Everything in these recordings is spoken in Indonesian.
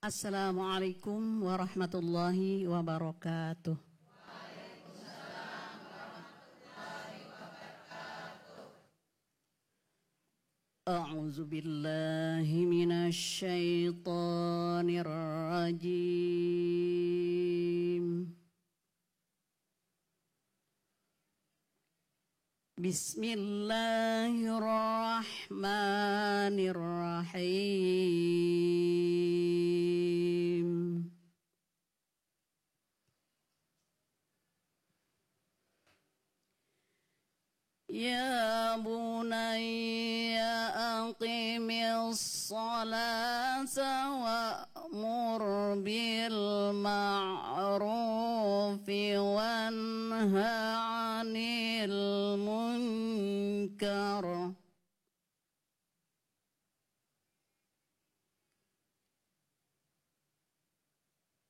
Assalamualaikum warahmatullahi wabarakatuh. A'udzu billahi minasy syaithanir rajim. Bismillahirrahmanirrahim. Ya bunayya aqimis salata wa'mur bil ma'rufi wanha 'anil munkar.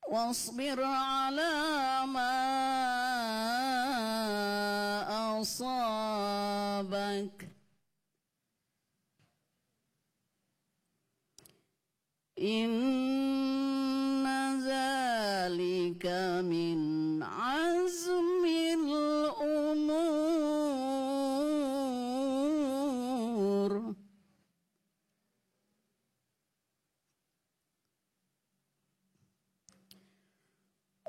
Wasbir 'ala ma asabak. Inna zalika min azmil umur.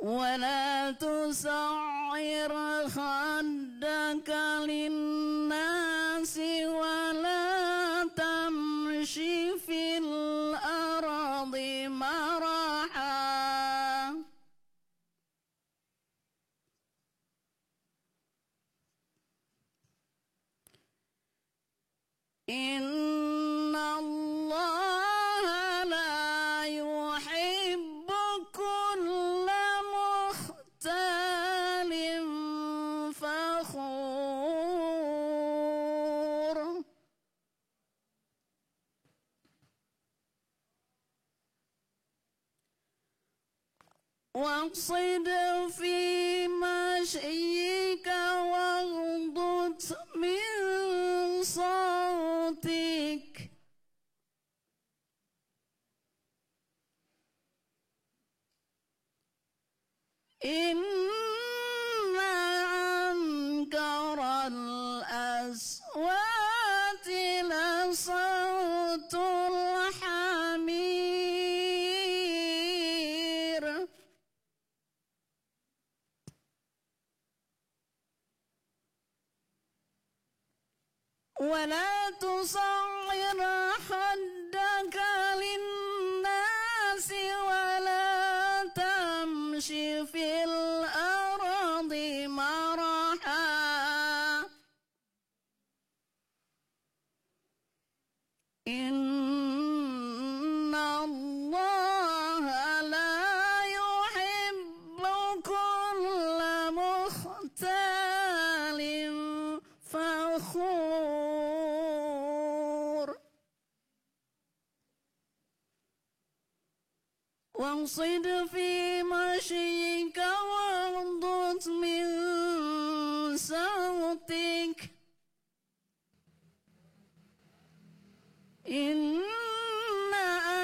ولا تسعر خدك للناس ولا تمش في الأرض مرحا إن الله لا يحب كل مختال فخور واقصد في مشيك واغضض من صوتك إن أنكر الأصوات لصوت الحمير ولا تصعر خدك للناس ولا تمش في الأرض مرحا إن الله لا يحب كل مختال فخور واقصد في مشيك واغضض من صوتك إن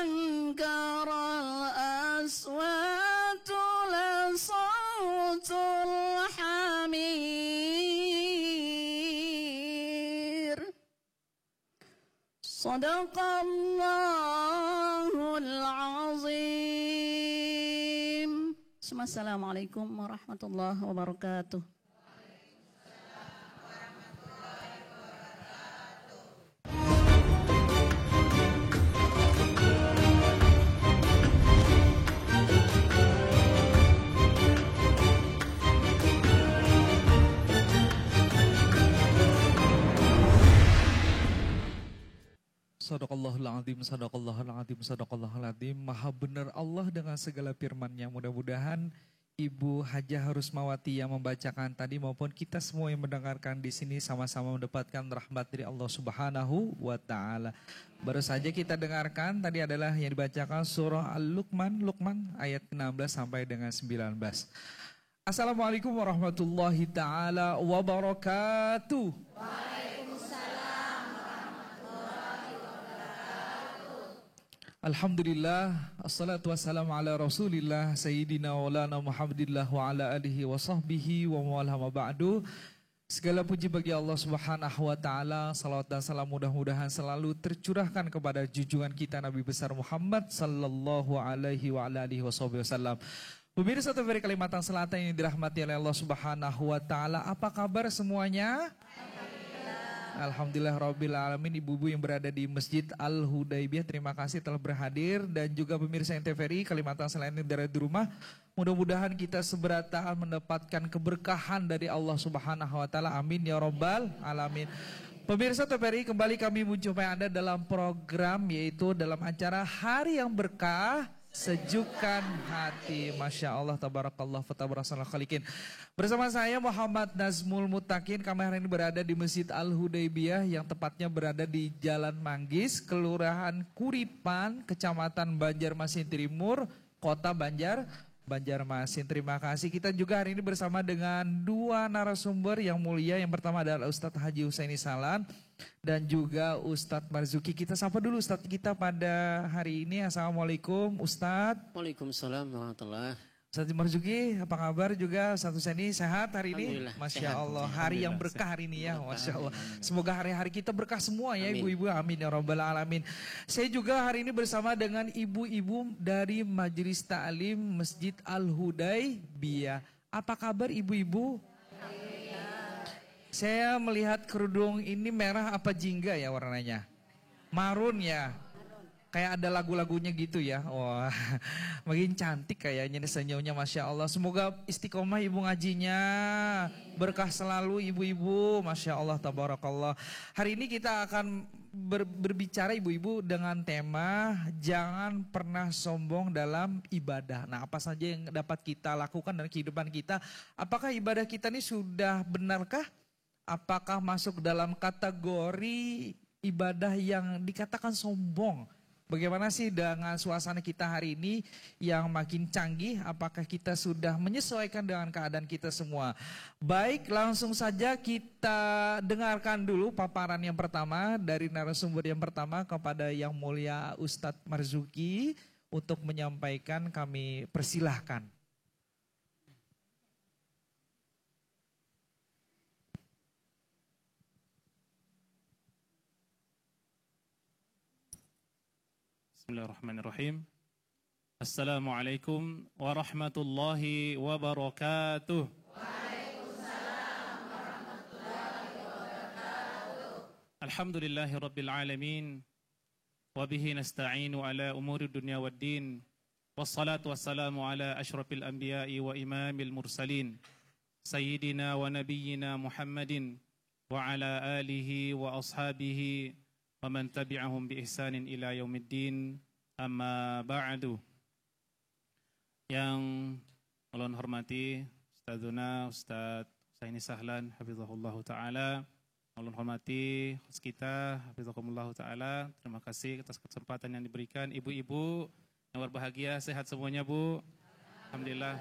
أنكر الأصوات لصوت الحمير صدق الله العظيم. Assalamualaikum warahmatullahi wabarakatuh. Sadaqallahul azim, sadaqallahul azim, sadaqallahul azim. Maha benar Allah dengan segala firman-Nya. Mudah-mudahan Ibu Hajah Rusmawati yang membacakan tadi maupun kita semua yang mendengarkan di sini sama-sama mendapatkan rahmat dari Allah Subhanahu wa taala. Baru saja kita dengarkan tadi adalah yang dibacakan surah Al-Luqman ayat 16 sampai dengan 19. Assalamualaikum warahmatullahi taala wabarakatuh. Alhamdulillah, assalatu wassalamu ala rasulillah, sayyidina walana Muhammadillah wa ala alihi wa sahbihi wa mawala ma ba'du. Segala puji bagi Allah subhanahu wa ta'ala, salawat dan salam mudah-mudahan selalu tercurahkan kepada junjungan kita Nabi besar Muhammad sallallahu alaihi wa ala alihi wasallam. Pemirsa TVRI Kalimantan Selatan yang dirahmati oleh Allah subhanahu wa ta'ala, apa kabar semuanya? Alhamdulillah Rabbil Alamin. Ibu-ibu yang berada di Masjid Al-Hudaybiyah, terima kasih telah berhadir. Dan juga pemirsa TVRI Kalimantan Selatan yang berada di rumah, mudah-mudahan kita seberata mendapatkan keberkahan dari Allah Subhanahu wa taala. Amin ya rabbal alamin. Pemirsa TVRI, kembali kami menjumpai Anda dalam program, yaitu dalam acara Hari yang Berkah, Sejukan Hati. Masya Allah, tabarakallah, fatabarakallah khaliqin. Bersama saya Muhammad Nazmul Mutakin, kami hari ini berada di Masjid Al-Hudaybiyah yang tepatnya berada di Jalan Manggis, Kelurahan Kuripan, Kecamatan Banjarmasin Timur, Kota Banjarmasin. Terima kasih. Kita juga hari ini bersama dengan dua narasumber yang mulia. Yang pertama adalah Ustadz Haji Husaini Salan dan juga Ustadz Marzuki. Kita sapa dulu Ustadz kita pada hari ini. Assalamualaikum Ustadz. Waalaikumsalam warahmatullahi. Ustadz Marzuki, apa kabar juga? Ustadz Husaini sehat hari ini? Masya Allah, hari yang berkah hari ini ya, Masya Allah. Semoga hari-hari kita berkah semua ya ibu-ibu, amin ya rabbal alamin. Saya juga hari ini bersama dengan ibu-ibu dari Majelis Ta'lim Masjid Al-Hudaybiyah. Apa kabar ibu-ibu? Saya melihat kerudung ini merah apa jingga ya warnanya? Marun ya? Kayak ada lagu-lagunya gitu ya. Wah, makin cantik kayaknya senyumnya, Masya Allah. Semoga istiqomah ibu ngajinya, berkah selalu ibu-ibu, Masya Allah, tabarakallah. Hari ini kita akan berbicara ibu-ibu dengan tema jangan pernah sombong dalam ibadah. Nah, apa saja yang dapat kita lakukan dalam kehidupan kita? Apakah ibadah kita ini sudah benarkah? Apakah masuk dalam kategori ibadah yang dikatakan sombong? Bagaimana sih dengan suasana kita hari ini yang makin canggih? Apakah kita sudah menyesuaikan dengan keadaan kita semua? Baik, langsung saja kita dengarkan dulu paparan yang pertama dari narasumber yang pertama kepada Yang Mulia Ustadz Marzuki untuk menyampaikan, kami persilahkan. Bismillahirrahmanirrahim. Assalamualaikum warahmatullahi wabarakatuh. Waalaikumsalam warahmatullahi wabarakatuh. Alhamdulillahi rabbil alamin. Wabihi nasta'inu ala umuri dunya waddin. Wassalatu wassalamu ala ashrafil anbiya'i wa imamil mursalin. Sayyidina wa nabiyyina Muhammadin wa ala alihi wa ashabihi wa man tabi'ahum bi ihsanin ila yaumiddin, amma ba'du. Yang ulun hormati Ustadzuna Ustadz Husaini Sahlan hafizahullah ta'ala, ulun hormati host kita hafizahumullah ta'ala, terima kasih atas kesempatan yang diberikan. Ibu-ibu yang berbahagia, sehat semuanya Bu? Alhamdulillah.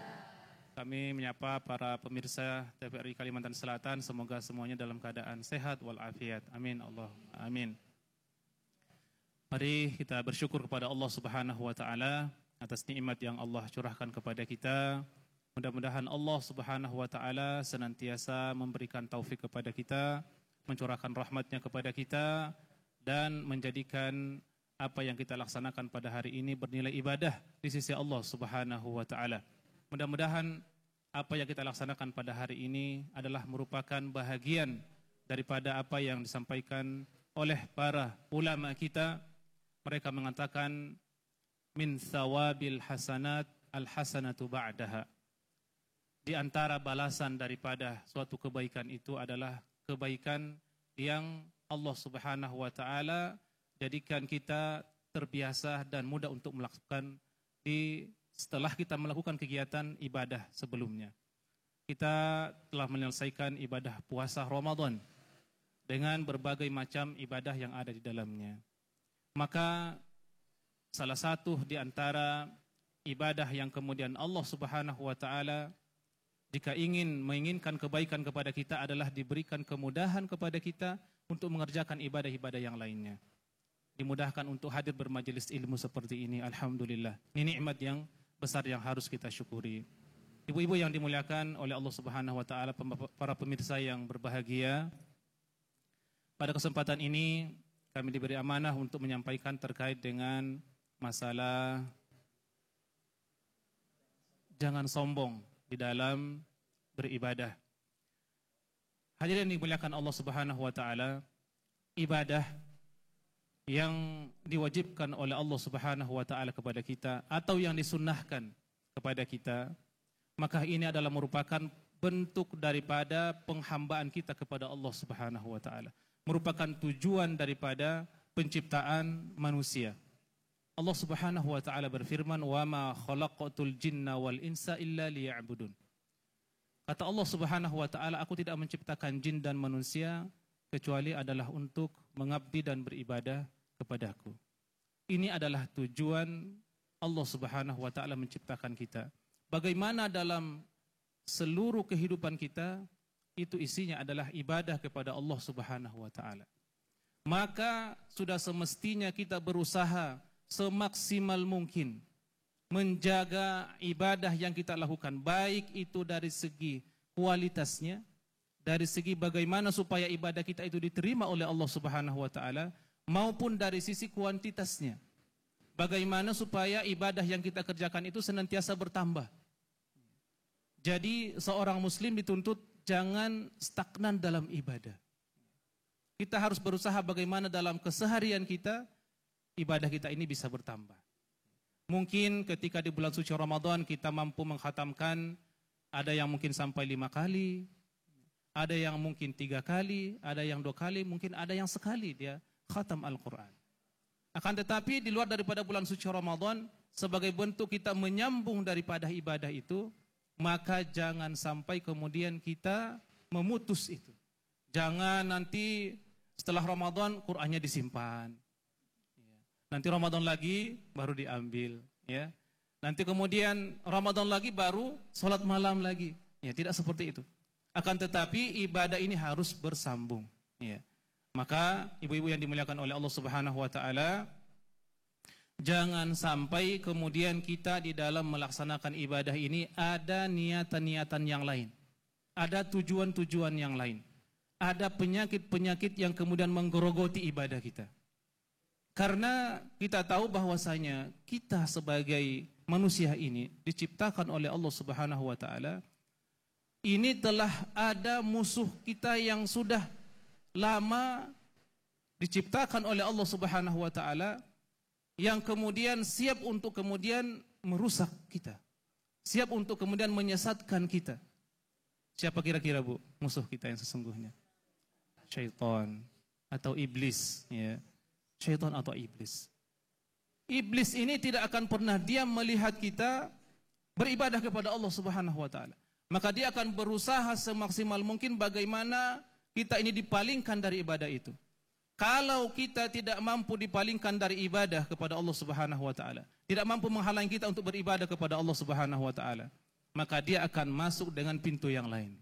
Kami menyapa para pemirsa TVRI Kalimantan Selatan, semoga semuanya dalam keadaan sehat walafiat. Amin Allah. Amin. Mari kita bersyukur kepada Allah Subhanahu wa taala atas nikmat yang Allah curahkan kepada kita. Mudah-mudahan Allah Subhanahu wa taala senantiasa memberikan taufik kepada kita, mencurahkan rahmatnya kepada kita, dan menjadikan apa yang kita laksanakan pada hari ini bernilai ibadah di sisi Allah Subhanahu wa taala. Mudah-mudahan apa yang kita laksanakan pada hari ini adalah merupakan bahagian daripada apa yang disampaikan oleh para ulama kita. Mereka mengatakan min thawabil hasanat al hasanatu ba'daha. Di antara balasan daripada suatu kebaikan itu adalah kebaikan yang Allah Subhanahu wa taala jadikan kita terbiasa dan mudah untuk melakukan setelah kita melakukan kegiatan ibadah sebelumnya. Kita telah menyelesaikan ibadah puasa Ramadan dengan berbagai macam ibadah yang ada di dalamnya. Maka salah satu di antara ibadah yang kemudian Allah Subhanahu wa taala jika menginginkan kebaikan kepada kita adalah diberikan kemudahan kepada kita untuk mengerjakan ibadah-ibadah yang lainnya. dimudahkan untuk hadir bermajelis ilmu seperti ini. Alhamdulillah. Ini nikmat yang besar yang harus kita syukuri. Ibu-ibu yang dimuliakan oleh Allah Subhanahu wa taala, para pemirsa yang berbahagia. Pada kesempatan ini kami diberi amanah untuk menyampaikan terkait dengan masalah jangan sombong di dalam beribadah. Hadirin yang dimuliakan Allah Subhanahu wa taala, ibadah yang diwajibkan oleh Allah Subhanahu wa taala kepada kita atau yang disunnahkan kepada kita, maka ini adalah merupakan bentuk daripada penghambaan kita kepada Allah Subhanahu wa taala. Merupakan tujuan daripada penciptaan manusia. Allah Subhanahu wa taala berfirman, "Wa ma khalaqatul jinna wal insa illa liya'budun." Kata Allah Subhanahu wa taala, aku tidak menciptakan jin dan manusia kecuali adalah untuk mengabdi dan beribadah kepadaku. Ini adalah tujuan Allah Subhanahu wa taala menciptakan kita. Bagaimana dalam seluruh kehidupan kita itu isinya adalah ibadah kepada Allah Subhanahu wa taala. Maka sudah semestinya kita berusaha semaksimal mungkin menjaga ibadah yang kita lakukan, baik itu dari segi kualitasnya, dari segi bagaimana supaya ibadah kita itu diterima oleh Allah Subhanahu wa taala, maupun dari sisi kuantitasnya. Bagaimana supaya ibadah yang kita kerjakan itu senantiasa bertambah. Jadi seorang muslim dituntut jangan stagnan dalam ibadah. Kita harus berusaha bagaimana dalam keseharian kita, ibadah kita ini bisa bertambah. Mungkin ketika di bulan suci Ramadan kita mampu mengkhatamkan, ada yang mungkin sampai 5 kali, ada yang mungkin 3 kali, ada yang 2 kali, mungkin ada yang sekali dia khatam Al-Quran. Akan tetapi di luar daripada bulan suci Ramadan, sebagai bentuk kita menyambung daripada ibadah itu, maka jangan sampai kemudian kita memutus itu. Jangan nanti setelah Ramadan Qur'annya disimpan. Nanti Ramadan lagi baru diambil. Ya. Nanti kemudian Ramadan lagi baru sholat malam lagi. Ya, tidak seperti itu. Akan tetapi ibadah ini harus bersambung. Ya. Maka ibu-ibu yang dimuliakan oleh Allah Subhanahu wa taala, jangan sampai kemudian kita di dalam melaksanakan ibadah ini ada niatan-niatan yang lain. Ada tujuan-tujuan yang lain. Ada penyakit-penyakit yang kemudian menggerogoti ibadah kita. Karena kita tahu bahwasanya kita sebagai manusia ini diciptakan oleh Allah Subhanahu wa taala, ini telah ada musuh kita yang sudah lama diciptakan oleh Allah Subhanahu wa taala, yang kemudian siap untuk kemudian merusak kita, siap untuk kemudian menyesatkan kita. Siapa kira-kira Bu musuh kita yang sesungguhnya? Syaitan atau iblis, ya. Syaitan atau iblis. Iblis ini tidak akan pernah diam melihat kita beribadah kepada Allah Subhanahu wa taala. Maka dia akan berusaha semaksimal mungkin bagaimana kita ini dipalingkan dari ibadah itu. Kalau kita tidak mampu dipalingkan dari ibadah kepada Allah Subhanahu wa taala, tidak mampu menghalangi kita untuk beribadah kepada Allah Subhanahu wa taala, maka dia akan masuk dengan pintu yang lain.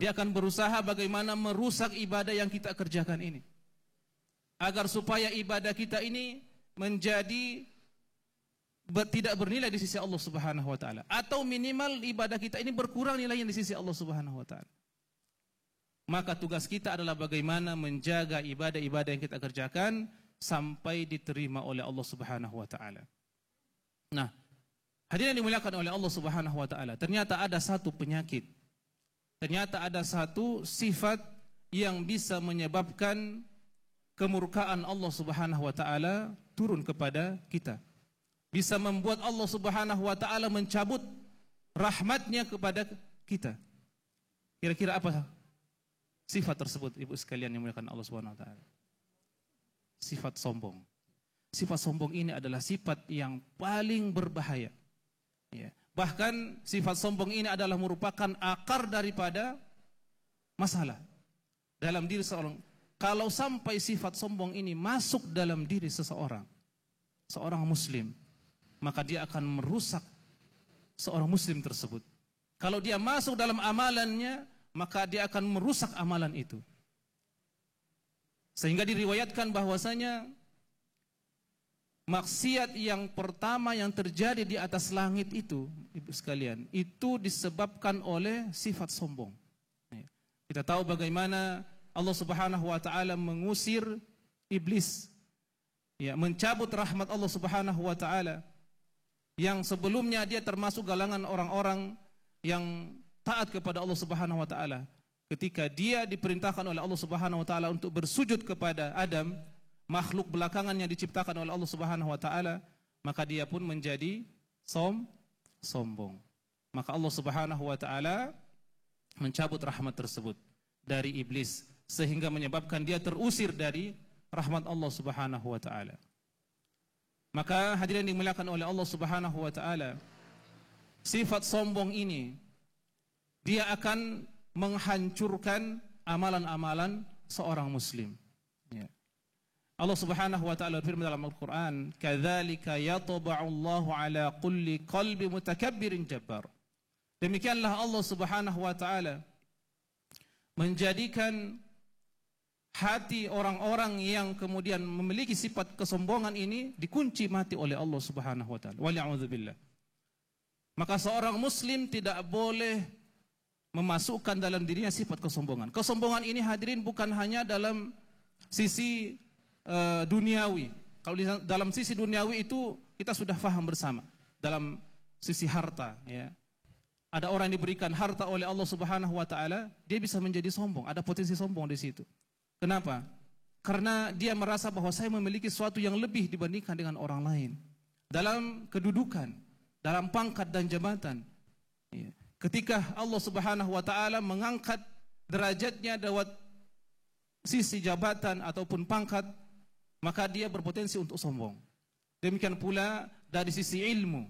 Dia akan berusaha bagaimana merusak ibadah yang kita kerjakan ini, agar supaya ibadah kita ini menjadi tidak bernilai di sisi Allah Subhanahu wa taala, atau minimal ibadah kita ini berkurang nilainya di sisi Allah Subhanahu wa taala. Maka tugas kita adalah bagaimana menjaga ibadah-ibadah yang kita kerjakan sampai diterima oleh Allah Subhanahu wa taala. Nah, hadirin yang dimuliakan oleh Allah Subhanahu wa taala, ternyata ada satu penyakit. Ternyata ada satu sifat yang bisa menyebabkan kemurkaan Allah Subhanahu wa taala turun kepada kita. Bisa membuat Allah Subhanahu wa taala mencabut rahmatnya kepada kita. Kira-kira apa sifat tersebut, ibu sekalian yang dimuliakan Allah Subhanahu wa taala? Sifat sombong. Sifat sombong ini adalah sifat yang paling berbahaya. Ya. Bahkan sifat sombong ini adalah merupakan akar daripada masalah dalam diri seorang. Kalau sampai sifat sombong ini masuk dalam diri seseorang, seorang muslim, maka dia akan merusak seorang muslim tersebut. Kalau dia masuk dalam amalannya, maka dia akan merusak amalan itu. Sehingga diriwayatkan bahwasanya maksiat yang pertama yang terjadi di atas langit itu, ibu sekalian, itu disebabkan oleh sifat sombong. Kita tahu bagaimana Allah Subhanahu wa taala mengusir iblis, ya, mencabut rahmat Allah Subhanahu wa taala, yang sebelumnya dia termasuk galangan orang-orang yang taat kepada Allah Subhanahu wa taala. Ketika dia diperintahkan oleh Allah Subhanahu wa taala untuk bersujud kepada Adam, makhluk belakangan yang diciptakan oleh Allah Subhanahu wa taala, maka dia pun menjadi sombong. Maka Allah Subhanahu wa taala mencabut rahmat tersebut dari iblis, sehingga menyebabkan dia terusir dari rahmat Allah Subhanahu wa taala. Maka hadirin dimuliakan oleh Allah Subhanahu wa taala, sifat sombong ini dia akan menghancurkan amalan-amalan seorang muslim. Ya. Allah Subhanahu wa taala berfirman dalam Al-Qur'an, "Kadzalika yatba'u Allahu 'ala kulli qalbi mutakabbirin jabbar." Demikianlah Allah Subhanahu wa taala menjadikan hati orang-orang yang kemudian memiliki sifat kesombongan ini dikunci mati oleh Allah Subhanahu wa taala. Wa'alaikumsalam. Maka seorang muslim tidak boleh memasukkan dalam dirinya sifat kesombongan. Kesombongan ini hadirin bukan hanya dalam sisi duniawi. Kalau dalam sisi duniawi itu kita sudah faham bersama. Dalam sisi harta, ya. Ada orang yang diberikan harta oleh Allah Subhanahu wa taala, dia bisa menjadi sombong, ada potensi sombong di situ. Kenapa? Karena dia merasa bahwa saya memiliki sesuatu yang lebih dibandingkan dengan orang lain. Dalam kedudukan, dalam pangkat dan jabatan. Ya. Ketika Allah Subhanahu wa taala mengangkat derajatnya lewat sisi jabatan ataupun pangkat, maka dia berpotensi untuk sombong. Demikian pula dari sisi ilmu.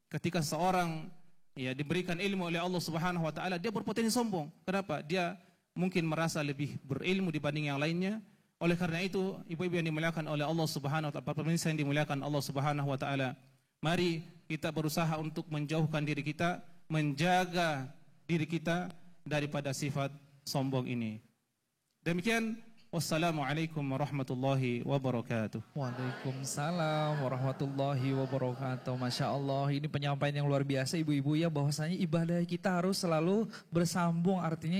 Ketika seorang diberikan ilmu oleh Allah Subhanahu wa taala, dia berpotensi sombong. Kenapa? Dia mungkin merasa lebih berilmu dibanding yang lainnya. Oleh karena itu, ibu-ibu yang dimuliakan oleh Allah Subhanahu wa taala, para pemirsa yang dimuliakan Allah Subhanahu wa taala, mari kita berusaha untuk menjauhkan diri kita, menjaga diri kita daripada sifat sombong ini. Demikian, wassalamualaikum warahmatullahi wabarakatuh. Waalaikumsalam warahmatullahi wabarakatuh. Masya Allah, ini penyampaian yang luar biasa ibu-ibu ya, bahwasanya ibadah kita harus selalu bersambung, artinya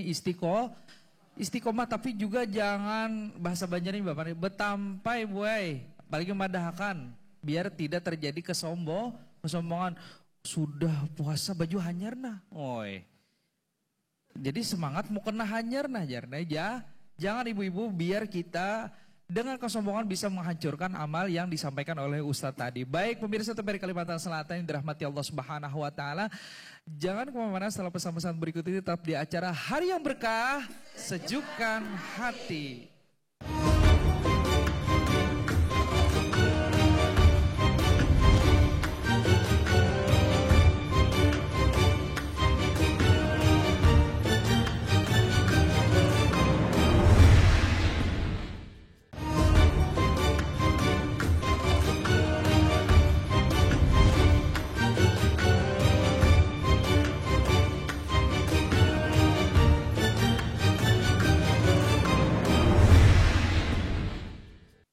istiqomah, tapi juga jangan, bahasa Banjarin Bapak, betampai buai, apalagi madahakan, biar tidak terjadi kesombongan. Sudah puasa baju hanyar nah, oi. Jadi semangat mau kena hanyar nah, jarna aja. Jangan ibu-ibu, biar kita dengan kesombongan bisa menghancurkan amal yang disampaikan oleh Ustadz tadi. Baik pemirsa TVRI Kalimantan Selatan yang dirahmati Allah Subhanahu wa taala, jangan kemana-mana, setelah pesan-pesan berikut ini tetap di acara Hari yang Berkah, Sejukkan Hati.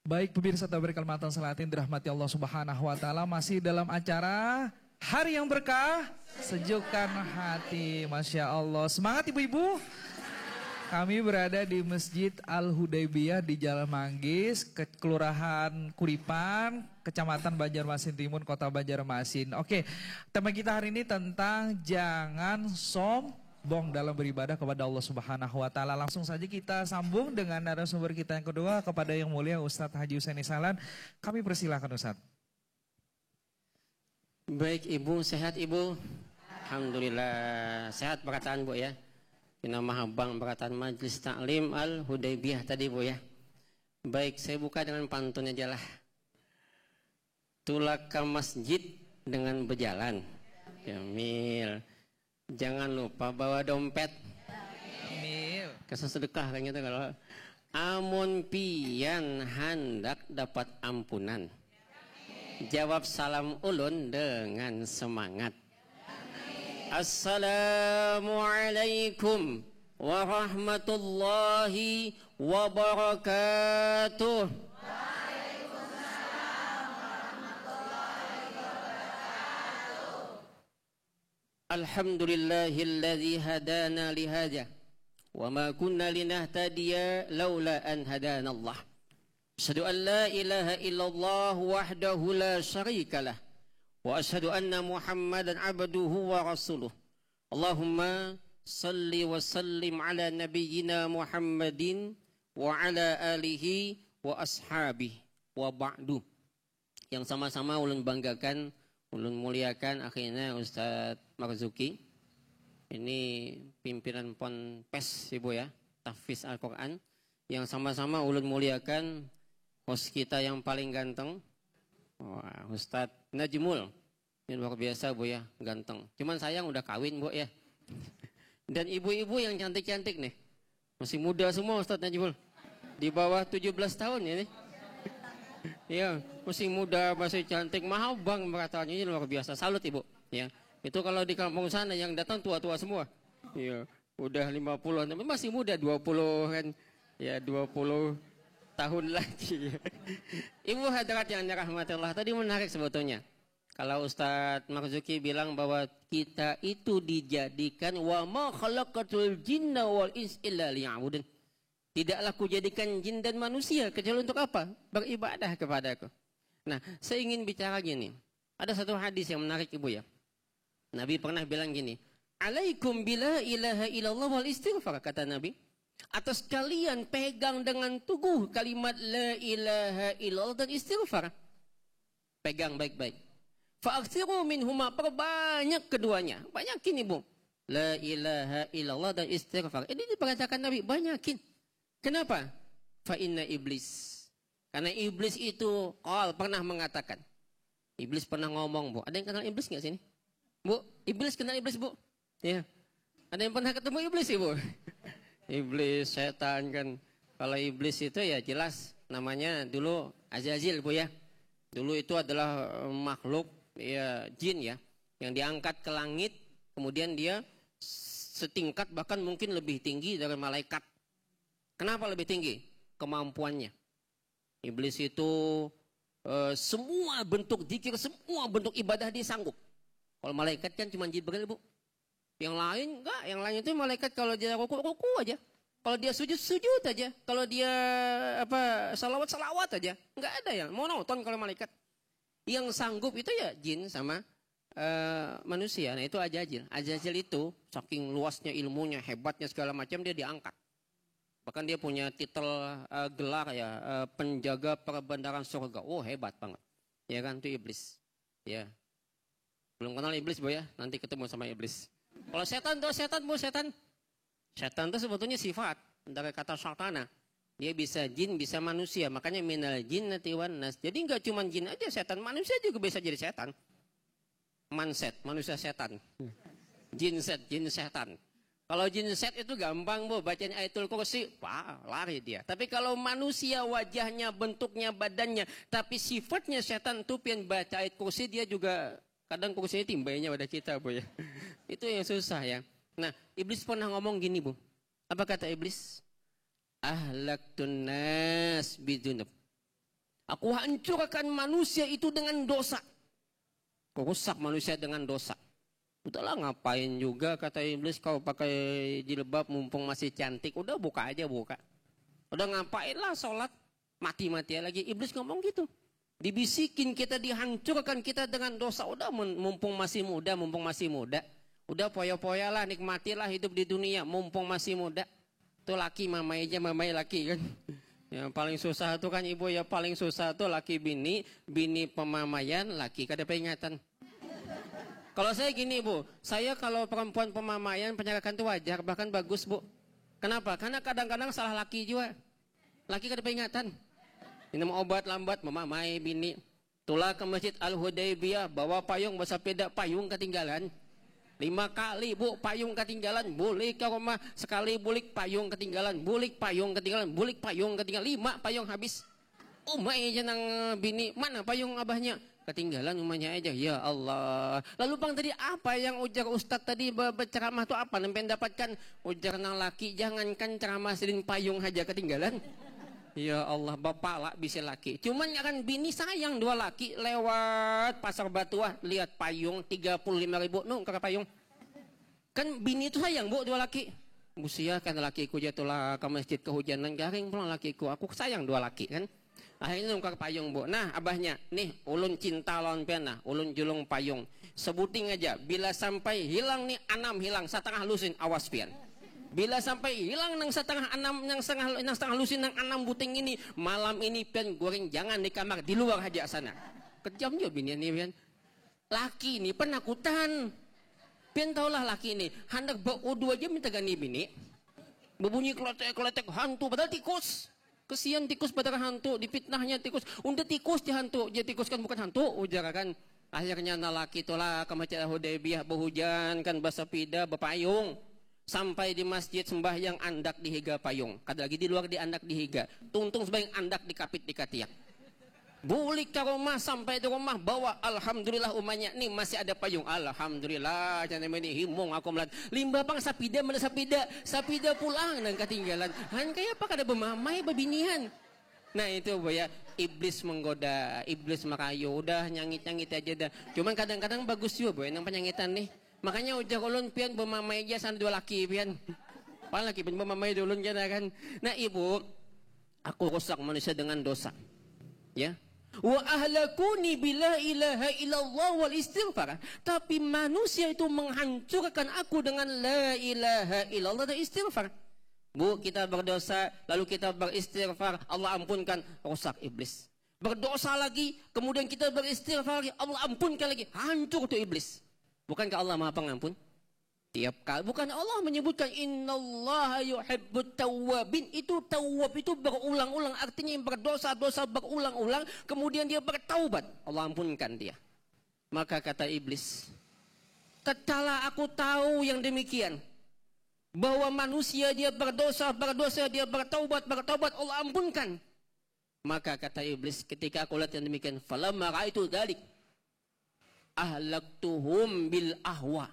Baik pemirsa TVRI Kalimantan Selatan dirahmati Allah Subhanahu wa taala, masih dalam acara Hari yang Berkah, Sejukkan Hati. Masya Allah, semangat ibu-ibu. Kami berada di Masjid Al-Hudaybiyah di Jalan Manggis, Kelurahan Kuripan, Kecamatan Banjarmasin Timur, Kota Banjarmasin. Oke, tema kita hari ini tentang jangan sombong dalam beribadah kepada Allah Subhanahu wa taala. Langsung saja kita sambung dengan narasumber kita yang kedua, kepada yang mulia Ustadz Haji Husaini Sahlan. Kami persilahkan Ustadz. Baik Ibu, sehat Ibu? Alhamdulillah sehat perkataan Bu ya. Kita mahabang perkataan Majelis Taklim Al-Hudaybiyah tadi Bu ya. Baik, saya buka dengan pantun aja lah. Tulak ke masjid dengan berjalan. Jamil. Jangan lupa bawa dompet. Kasih sedekah kan gitu kalau amun pian hendak dapat ampunan. Jawab salam ulun dengan semangat. Assalamualaikum warahmatullahi wabarakatuh. Alhamdulillahilladzi hadana lihada wa ma kunna linahtadiya laula an hadanallah. Asyhadu an la ilaha illallah wahdahu la syarikalah wa asyhadu anna Muhammadan abduhu wa rasuluh. Allahumma salli wa sallim ala nabiyyina Muhammadin wa ala alihi wa ashabihi wa ba'du. Yang sama-sama ulun banggakan, ulun muliakan akhirnya Ustadz Marzuki. Ini pimpinan Ponpes Ibu ya, Tahfiz Al-Quran. Yang sama-sama ulun muliakan host kita yang paling ganteng, wah, Ustadz Najmul. Ini luar biasa Bu ya, ganteng. Cuman sayang udah kawin Bu ya. Dan ibu-ibu yang cantik-cantik nih, masih muda semua Ustadz Najmul. Di bawah 17 tahun ya nih. Ya, masih muda, masih cantik, mahal bang perkataannya, ini luar biasa. Salut Ibu. Ya, itu kalau di kampung sana yang datang tua-tua semua. Ya, udah 50-an, tapi masih muda 20 kan. Ya, 20 tahun lagi. Ibu hadirat yang dirahmati Allah, tadi menarik sebetulnya. Kalau Ustadz Marzuki bilang bahwa kita itu dijadikan wa ma khalaqatul jinna wal ins illa liya'budun. Tidaklah kujadikan jin dan manusia kecuali untuk apa? Beribadah kepadaku. Nah, saya ingin bicara gini. Ada satu hadis yang menarik Ibu ya. Nabi pernah bilang gini, alaikum bila ilaha illallah wal istighfar, kata Nabi. Atas kalian pegang dengan teguh kalimat la ilaha illallah dan istighfar. Pegang baik-baik. Fa'aksiru minhuma, perbanyak keduanya. Banyakin Ibu. La ilaha illallah dan istighfar. Ini diperkatakan Nabi, banyakin. Kenapa? Fa inna iblis. Karena iblis itu pernah mengatakan. Iblis pernah ngomong Bu. Ada yang kenal iblis nggak sini? Bu, iblis kenal iblis Bu? Ya. Ada yang pernah ketemu iblis Ibu? Iblis, setan kan. Kalau iblis itu ya jelas namanya dulu Azazil Bu ya. Dulu itu adalah makhluk ya, jin ya, yang diangkat ke langit, kemudian dia setingkat bahkan mungkin lebih tinggi dari malaikat. Kenapa lebih tinggi? Kemampuannya. Iblis itu semua bentuk zikir, semua bentuk ibadah dia sanggup. Kalau malaikat kan cuma Jibril Bu. Yang lain enggak, yang lain itu malaikat kalau dia ruku aja. Kalau dia sujud aja. Kalau dia salawat aja. Enggak ada yang monoton kalau malaikat. Yang sanggup itu ya jin sama manusia. Nah itu Azazil. Azazil itu saking luasnya ilmunya, hebatnya segala macam, dia diangkat. Bahkan dia punya titel gelar ya, penjaga perbendaharaan surga. Oh hebat banget. Ya kan, itu iblis. Ya. Belum kenal iblis Bu ya, nanti ketemu sama iblis. Kalau setan tuh setan Bu, setan. Setan itu sebetulnya sifat dari kata syatana. Dia bisa jin, bisa manusia. Makanya minal jinnati wan nas. Jadi enggak cuma jin aja, setan, manusia juga bisa jadi setan. Manset, manusia setan. Jin setan. Kalau jin set itu gampang Bu, bacanya ayatul kursi, wah, lari dia. Tapi kalau manusia wajahnya, bentuknya, badannya, tapi sifatnya setan tuh pian baca ayat kursi, dia juga kadang kursinya timbainya pada kita Bu ya. Itu yang susah ya. Nah, iblis pernah ngomong gini Bu. Apa kata iblis? Ahlaktun nas bidunub. Aku hancurkan manusia itu dengan dosa. Rusak manusia dengan dosa. Udahlah ngapain juga kata iblis kau pakai jilbab mumpung masih cantik. Udah buka aja buka. Udah ngapain lah sholat. Mati-mati lagi. Iblis ngomong gitu. Dibisikin kita, dihancurkan kita dengan dosa. Udah mumpung masih muda. Udah poya-poya lah, nikmatilah hidup di dunia. Mumpung masih muda. Itu laki mamai aja, mamai laki kan. Yang paling susah itu kan Ibu ya, paling susah itu laki bini. Bini pemamaian, laki kada peringatan. Kalau saya gini Bu, saya kalau perempuan pemamaian penyerakan itu wajar, bahkan bagus Bu. Kenapa? Karena kadang-kadang salah laki juga. Laki kada peringatan. Minum obat lambat, memamai bini. Tulah ke Masjid Al-Hudaybiyah, bawa payung, bersepeda, payung ketinggalan. 5 kali Bu, payung ketinggalan. Bulik ke rumah, sekali bulik payung ketinggalan. Bulik payung ketinggalan, bulik payung ketinggalan. 5 payung habis. Umay aja nang bini, mana payung abahnya? Ketinggalan rumahnya aja, ya Allah. Lalu Bang tadi apa yang ujar Ustadz tadi berceramah itu apa? Nempen dapatkan ujar nang laki, jangankan ceramah sedin payung aja ketinggalan. Ya Allah, bapak lah bisa laki. Cuman kan bini sayang 2 laki lewat pasar Batuah, lihat payung 35.000, nung ke payung. Kan bini itu sayang bu dua laki. Musia kan lakiku jatuhlah ke masjid kehujanan garing pulang lakiku. Aku sayang dua laki kan. Akhirnya nungkar payung bu. Nah abahnya nih ulun cinta lawan pian nah. Ulun julung payung. Sebuting aja. Bila sampai hilang nih anam hilang. Setengah lusin awas pian. Bila sampai hilang nang setengah anam nang setengah lusin nang anam buting ini. Malam ini pian goreng jangan di kamar. Di luar aja sana. Kejam juga bini ini pian. Laki ini penakutan. Pian taulah laki ini, hendak berudu aja minta gani bini. Berbunyi kletek-kletek hantu, padahal tikus. Kesian tikus padahal hantu, dipitnahnya tikus. Udah tikus di hantu, dia tikus kan bukan hantu, ujar kan. Akhirnya laki itulah ke Masjid Hudaybiyah berhujan kan basapida berpayung. Sampai di masjid sembahyang andak di higa payung. Kada lagi di luar di andak di higa. Tungtung sembahyang andak di kapit di katiak. Bulik ke rumah sampai di rumah bawa alhamdulillah umanya nih masih ada payung alhamdulillah jangan ini himung aku melihat limbah pang sapida mana sapida pulang dan ketinggalan han kayak apa kada bermamai babinihan. Nah itu bu ya iblis menggoda iblis merayu udah nyangit aja dah cuman kadang-kadang bagus juga bu yang penyangitan nih makanya ujar ulun pian bermamai aja sana dua laki pian paling laki pian bermamai ulun jana kan. Nah ibu aku rusak manusia dengan dosa ya. Wa ahlakuni bila ilaha illallah wal istighfar. Tapi manusia itu menghancurkan aku dengan la ilaha illallah dan istighfar. Bu, kita berdosa lalu kita beristighfar, Allah ampunkan, rusak iblis. Berdosa lagi, kemudian kita beristighfar lagi, Allah ampunkan lagi, hancur tuh iblis. Bukankah Allah Maha Pengampun? Tiap kali bukan Allah menyebutkan innallaha yuhibbut tawwabin itu tawwab itu berulang-ulang artinya yang berdosa-dosa berulang-ulang kemudian dia bertaubat Allah ampunkan dia. Maka kata iblis tatkala aku tahu yang demikian bahwa manusia dia berdosa dia bertaubat Allah ampunkan. Maka kata iblis ketika aku lihat yang demikian falamma ra'aitu dzalik ahlaktuhum bil ahwa.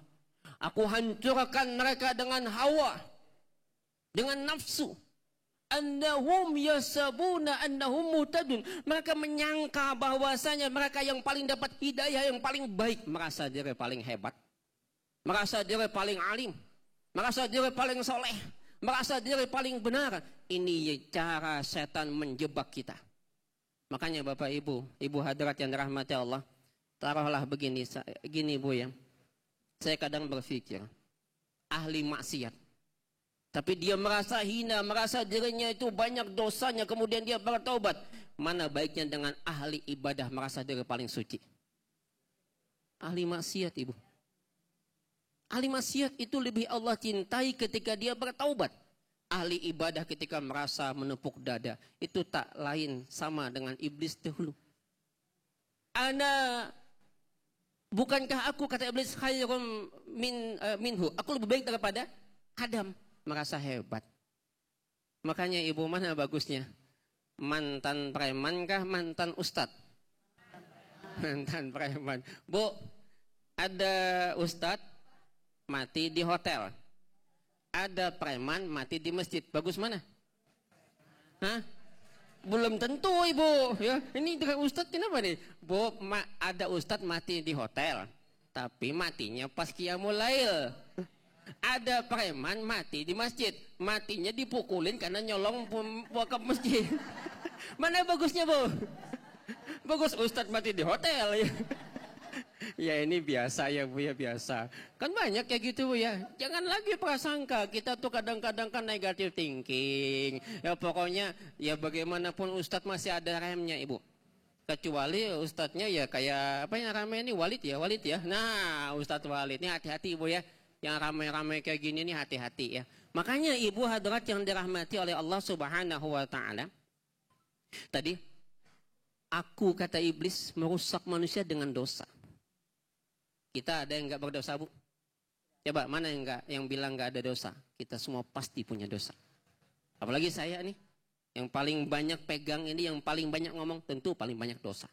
Aku hancurkan mereka dengan hawa, dengan nafsu. Annahum yasabuna annahum mutadun. Mereka menyangka bahwasanya mereka yang paling dapat hidayah, yang paling baik. Merasa diri paling hebat. Merasa diri paling alim. Merasa diri paling soleh. Merasa diri paling benar. Ini cara setan menjebak kita. Makanya Bapak Ibu, Ibu hadirat yang dirahmati Allah. Taruhlah begini Bu ya. Saya kadang berpikir, ahli maksiat. Tapi dia merasa hina, merasa dirinya itu banyak dosanya, kemudian dia bertaubat. Mana baiknya dengan ahli ibadah, merasa diri paling suci? Ahli maksiat ibu. Ahli maksiat itu lebih Allah cintai ketika dia bertaubat. Ahli ibadah ketika merasa menepuk dada, itu tak lain sama dengan iblis dahulu. Bukankah aku kata iblis khairum minhu? Aku lebih baik daripada Adam. Merasa hebat. Makanya ibu mana bagusnya? Mantan preman kah mantan ustadz? Mantan preman. Bu, ada ustadz mati di hotel. Ada preman mati di masjid. Bagus mana? Hah? Belum tentu ibu ya. Ini dengan ustadz kenapa nih? Bu, ada ustadz mati di hotel. Tapi matinya pas qiyamul lail. Ada preman mati di masjid. Matinya dipukulin karena nyolong wakaf masjid. Mana bagusnya bu? Bagus ustadz mati di hotel ya. Ya ini biasa ya bu ya biasa. Kan banyak kayak gitu bu ya. Jangan lagi prasangka. Kita tuh kadang-kadang kan negatif thinking. Ya pokoknya ya bagaimanapun ustadz masih ada remnya ibu. Kecuali ustadznya ya kayak apa yang ramai ini Walid ya. Nah ustadz Walid ini hati-hati ibu ya. Yang ramai-ramai kayak gini nih hati-hati ya. Makanya ibu hadirat yang dirahmati oleh Allah Subhanahu wa taala. Tadi aku kata iblis merusak manusia dengan dosa. Kita ada yang enggak berdosa bu? Coba mana yang bilang enggak ada dosa? Kita semua pasti punya dosa. Apalagi saya nih, yang paling banyak pegang ini, yang paling banyak ngomong, tentu paling banyak dosa.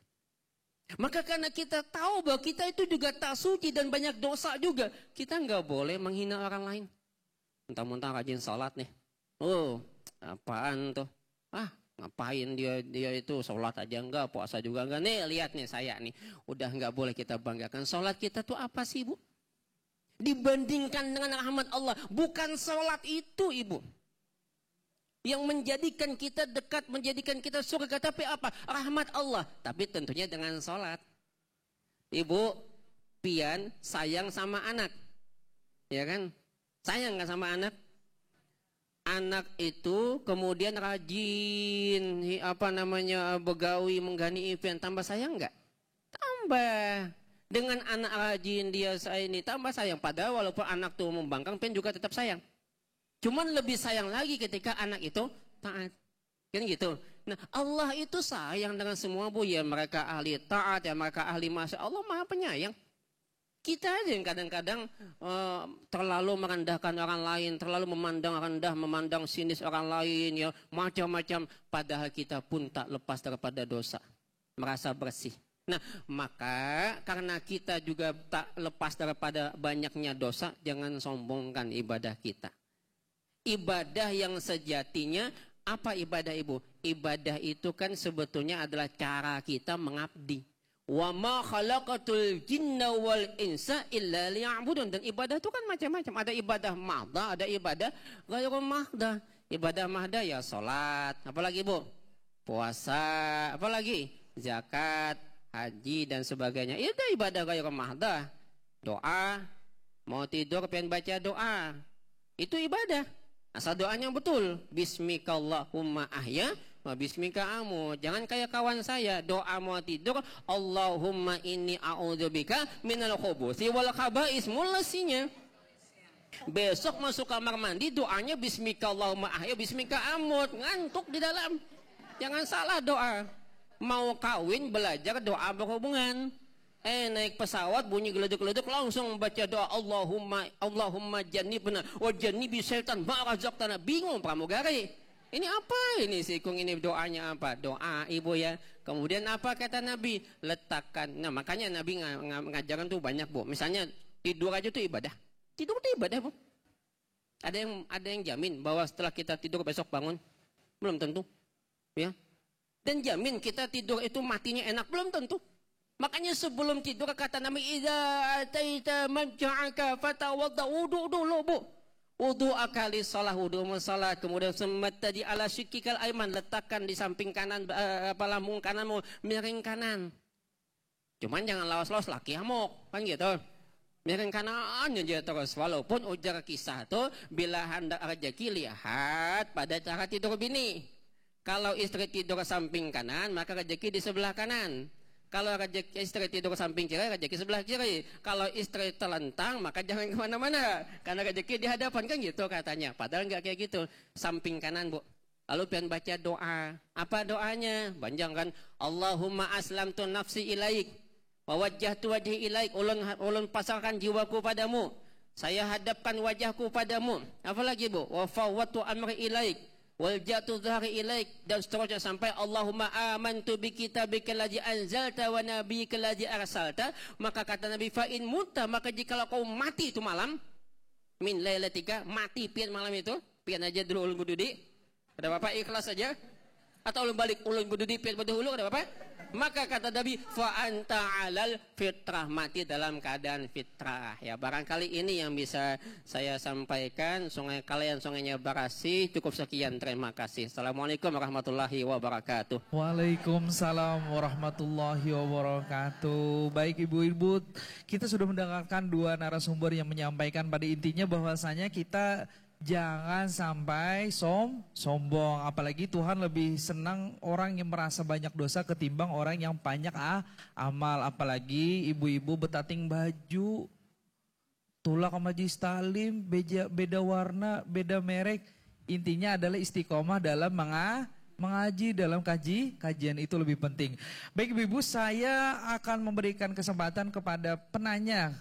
Maka karena kita tahu bahwa kita itu juga tak suci dan banyak dosa juga, kita enggak boleh menghina orang lain. Mentang-mentang rajin sholat nih. Oh, apaan tuh? Ngapain dia itu sholat aja enggak, puasa juga enggak. Nih lihat nih saya nih, udah enggak boleh kita banggakan. Sholat kita tuh apa sih bu? dibandingkan dengan rahmat Allah. Bukan sholat itu, Ibu, yang menjadikan kita dekat, menjadikan kita surga. Tapi apa? Rahmat Allah. Tapi tentunya dengan sholat. Ibu, pian sayang sama anak, ya kan? Sayang nggak sama anak? Anak itu kemudian rajin, begawi, menggani pian, tambah sayang nggak? Tambah. Dengan anak rajin dia ini tambah sayang. Padahal walaupun anak tuh membangkang, pian juga tetap sayang. Cuman lebih sayang lagi ketika anak itu taat. Kan gitu. Nah, Allah itu sayang dengan semua, Bu. Ya mereka ahli taat, ya mereka ahli masya Allah, Maha Penyayang. Kita aja yang kadang-kadang terlalu merendahkan orang lain, terlalu memandang rendah, memandang sinis orang lain, ya macam-macam. Padahal kita pun tak lepas daripada dosa. Merasa bersih. Nah, maka karena kita juga tak lepas daripada banyaknya dosa, jangan sombongkan ibadah kita. Ibadah yang sejatinya, apa ibadah, Ibu? Ibadah itu kan sebetulnya adalah cara kita mengabdi. Wa ma khalaqatul jinna wal insa illa liya'budun. Dan ibadah itu kan macam-macam. Ada ibadah mahdah, ada ibadah ghairu mahdah. Ibadah mahdah ya salat, apalagi, Bu? Puasa, apalagi? Zakat, haji dan sebagainya. Itu ibadah ghairu mahdah. Doa, mau tidur pengen baca doa. Itu ibadah. Asal doanya betul. Bismikallahumma ahya wa bismika amut. Jangan kayak kawan saya, doa mau tidur, Allahumma inni a'udzubika minal khubuthi wal khaba'is, mulasinya. Besok masuk kamar mandi, doanya bismikallahumma ahya bismika amut. Ngantuk di dalam. Jangan salah doa. Mau kawin, belajar doa berhubungan. Naik pesawat bunyi geledek-geledek, langsung baca doa Allahumma jannibna wa jannibi syaitan ma razaqtana. Bingung pramugari. Ini apa ini sikung ini, doanya apa? Doa, Ibu, ya. Kemudian apa kata Nabi? Letakkan. Nah, makanya Nabi ngajaran tuh banyak, Bu. Misalnya tidur aja tuh ibadah. Tidur tuh ibadah, Bu. Ada yang jamin bahwa setelah kita tidur besok bangun? Belum tentu. Ya. Dan jamin kita tidur itu matinya enak? Belum tentu. Makanya sebelum tidur kata Nabi, idza ataita maj'aka fatawadda, wudu dulu, Bu. Wudu akali salah, wudu salat, kemudian semat tadi ala syikikal aiman, letakkan di samping kanan, lambung kananmu, miring kanan. Cuman jangan lawas-lawas laki amok, kan gitu. Miring kanan aja terus. Walaupun ujar kisah tuh, bila hendak rezeki lihat pada cara tidur bini. Kalau istri tidur samping kanan, maka rezeki di sebelah kanan. Kalau istri tidur samping kiri, rezeki sebelah kiri. Kalau istri telentang, maka jangan kemana-mana. Karena rezeki di hadapan, kan gitu katanya. Padahal nggak kayak gitu. Samping kanan, Bu. Lalu pian baca doa. Apa doanya? Panjang kan? Allahumma aslamtu nafsi ilaik. Wa wajjahtu wajhi ilaik. Ulun pasarkan jiwaku padamu. Saya hadapkan wajahku padamu. Apa lagi, Bu? Wa fawwatu amri ilaik. Wal jatu dhari ilaik, dan seterusnya sampai Allahumma amantu bi kitabika allazi anzalta wa nabiyyika allazi arsalta. Maka kata Nabi, fa in mutta, maka jikalau kau mati itu malam, min lailatika, mati pian malam itu, pian aja dulu ulun bududi. Ada Bapak ikhlas saja? Atau ulun balik ulun bududi pian berdahulu, ada Bapak? Maka kata Nabi, fa anta alal fitrah, mati dalam keadaan fitrah. Ya, barangkali ini yang bisa saya sampaikan. Sungai kalian sungainya Barasi. Cukup sekian, terima kasih. Assalamualaikum warahmatullahi wabarakatuh. Waalaikumsalam warahmatullahi wabarakatuh. Baik ibu-ibu, kita sudah mendengarkan dua narasumber yang menyampaikan pada intinya bahwasanya kita jangan sampai sombong. Apalagi Tuhan lebih senang orang yang merasa banyak dosa ketimbang orang yang banyak amal. Apalagi ibu-ibu betating baju, tulak sama majlis talim, beda warna, beda merek. Intinya adalah istiqomah dalam mengaji, dalam kajian itu lebih penting. Baik ibu-ibu, saya akan memberikan kesempatan kepada penanya.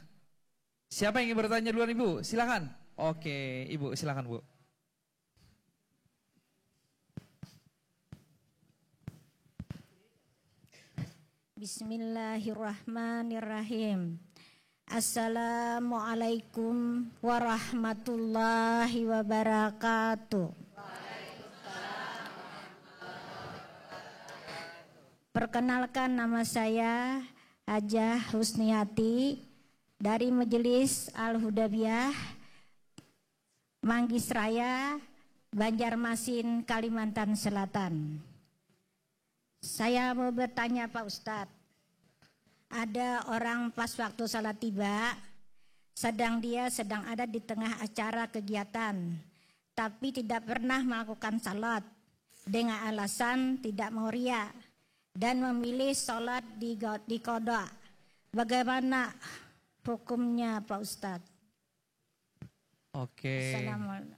Siapa yang ingin bertanya duluan, Ibu? Silakan. Oke, Ibu, silakan, Bu. Bismillahirrahmanirrahim. Assalamualaikum warahmatullahi wabarakatuh. Perkenalkan, nama saya Hajah Husniati dari Majelis Al-Hudaybiyah, Manggis Raya, Banjarmasin, Kalimantan Selatan. Saya mau bertanya Pak Ustadz, ada orang pas waktu salat tiba, dia sedang ada di tengah acara kegiatan, tapi tidak pernah melakukan salat dengan alasan tidak mau riya dan memilih salat di qada. Bagaimana hukumnya Pak Ustadz? Oke. Assalamualaikum.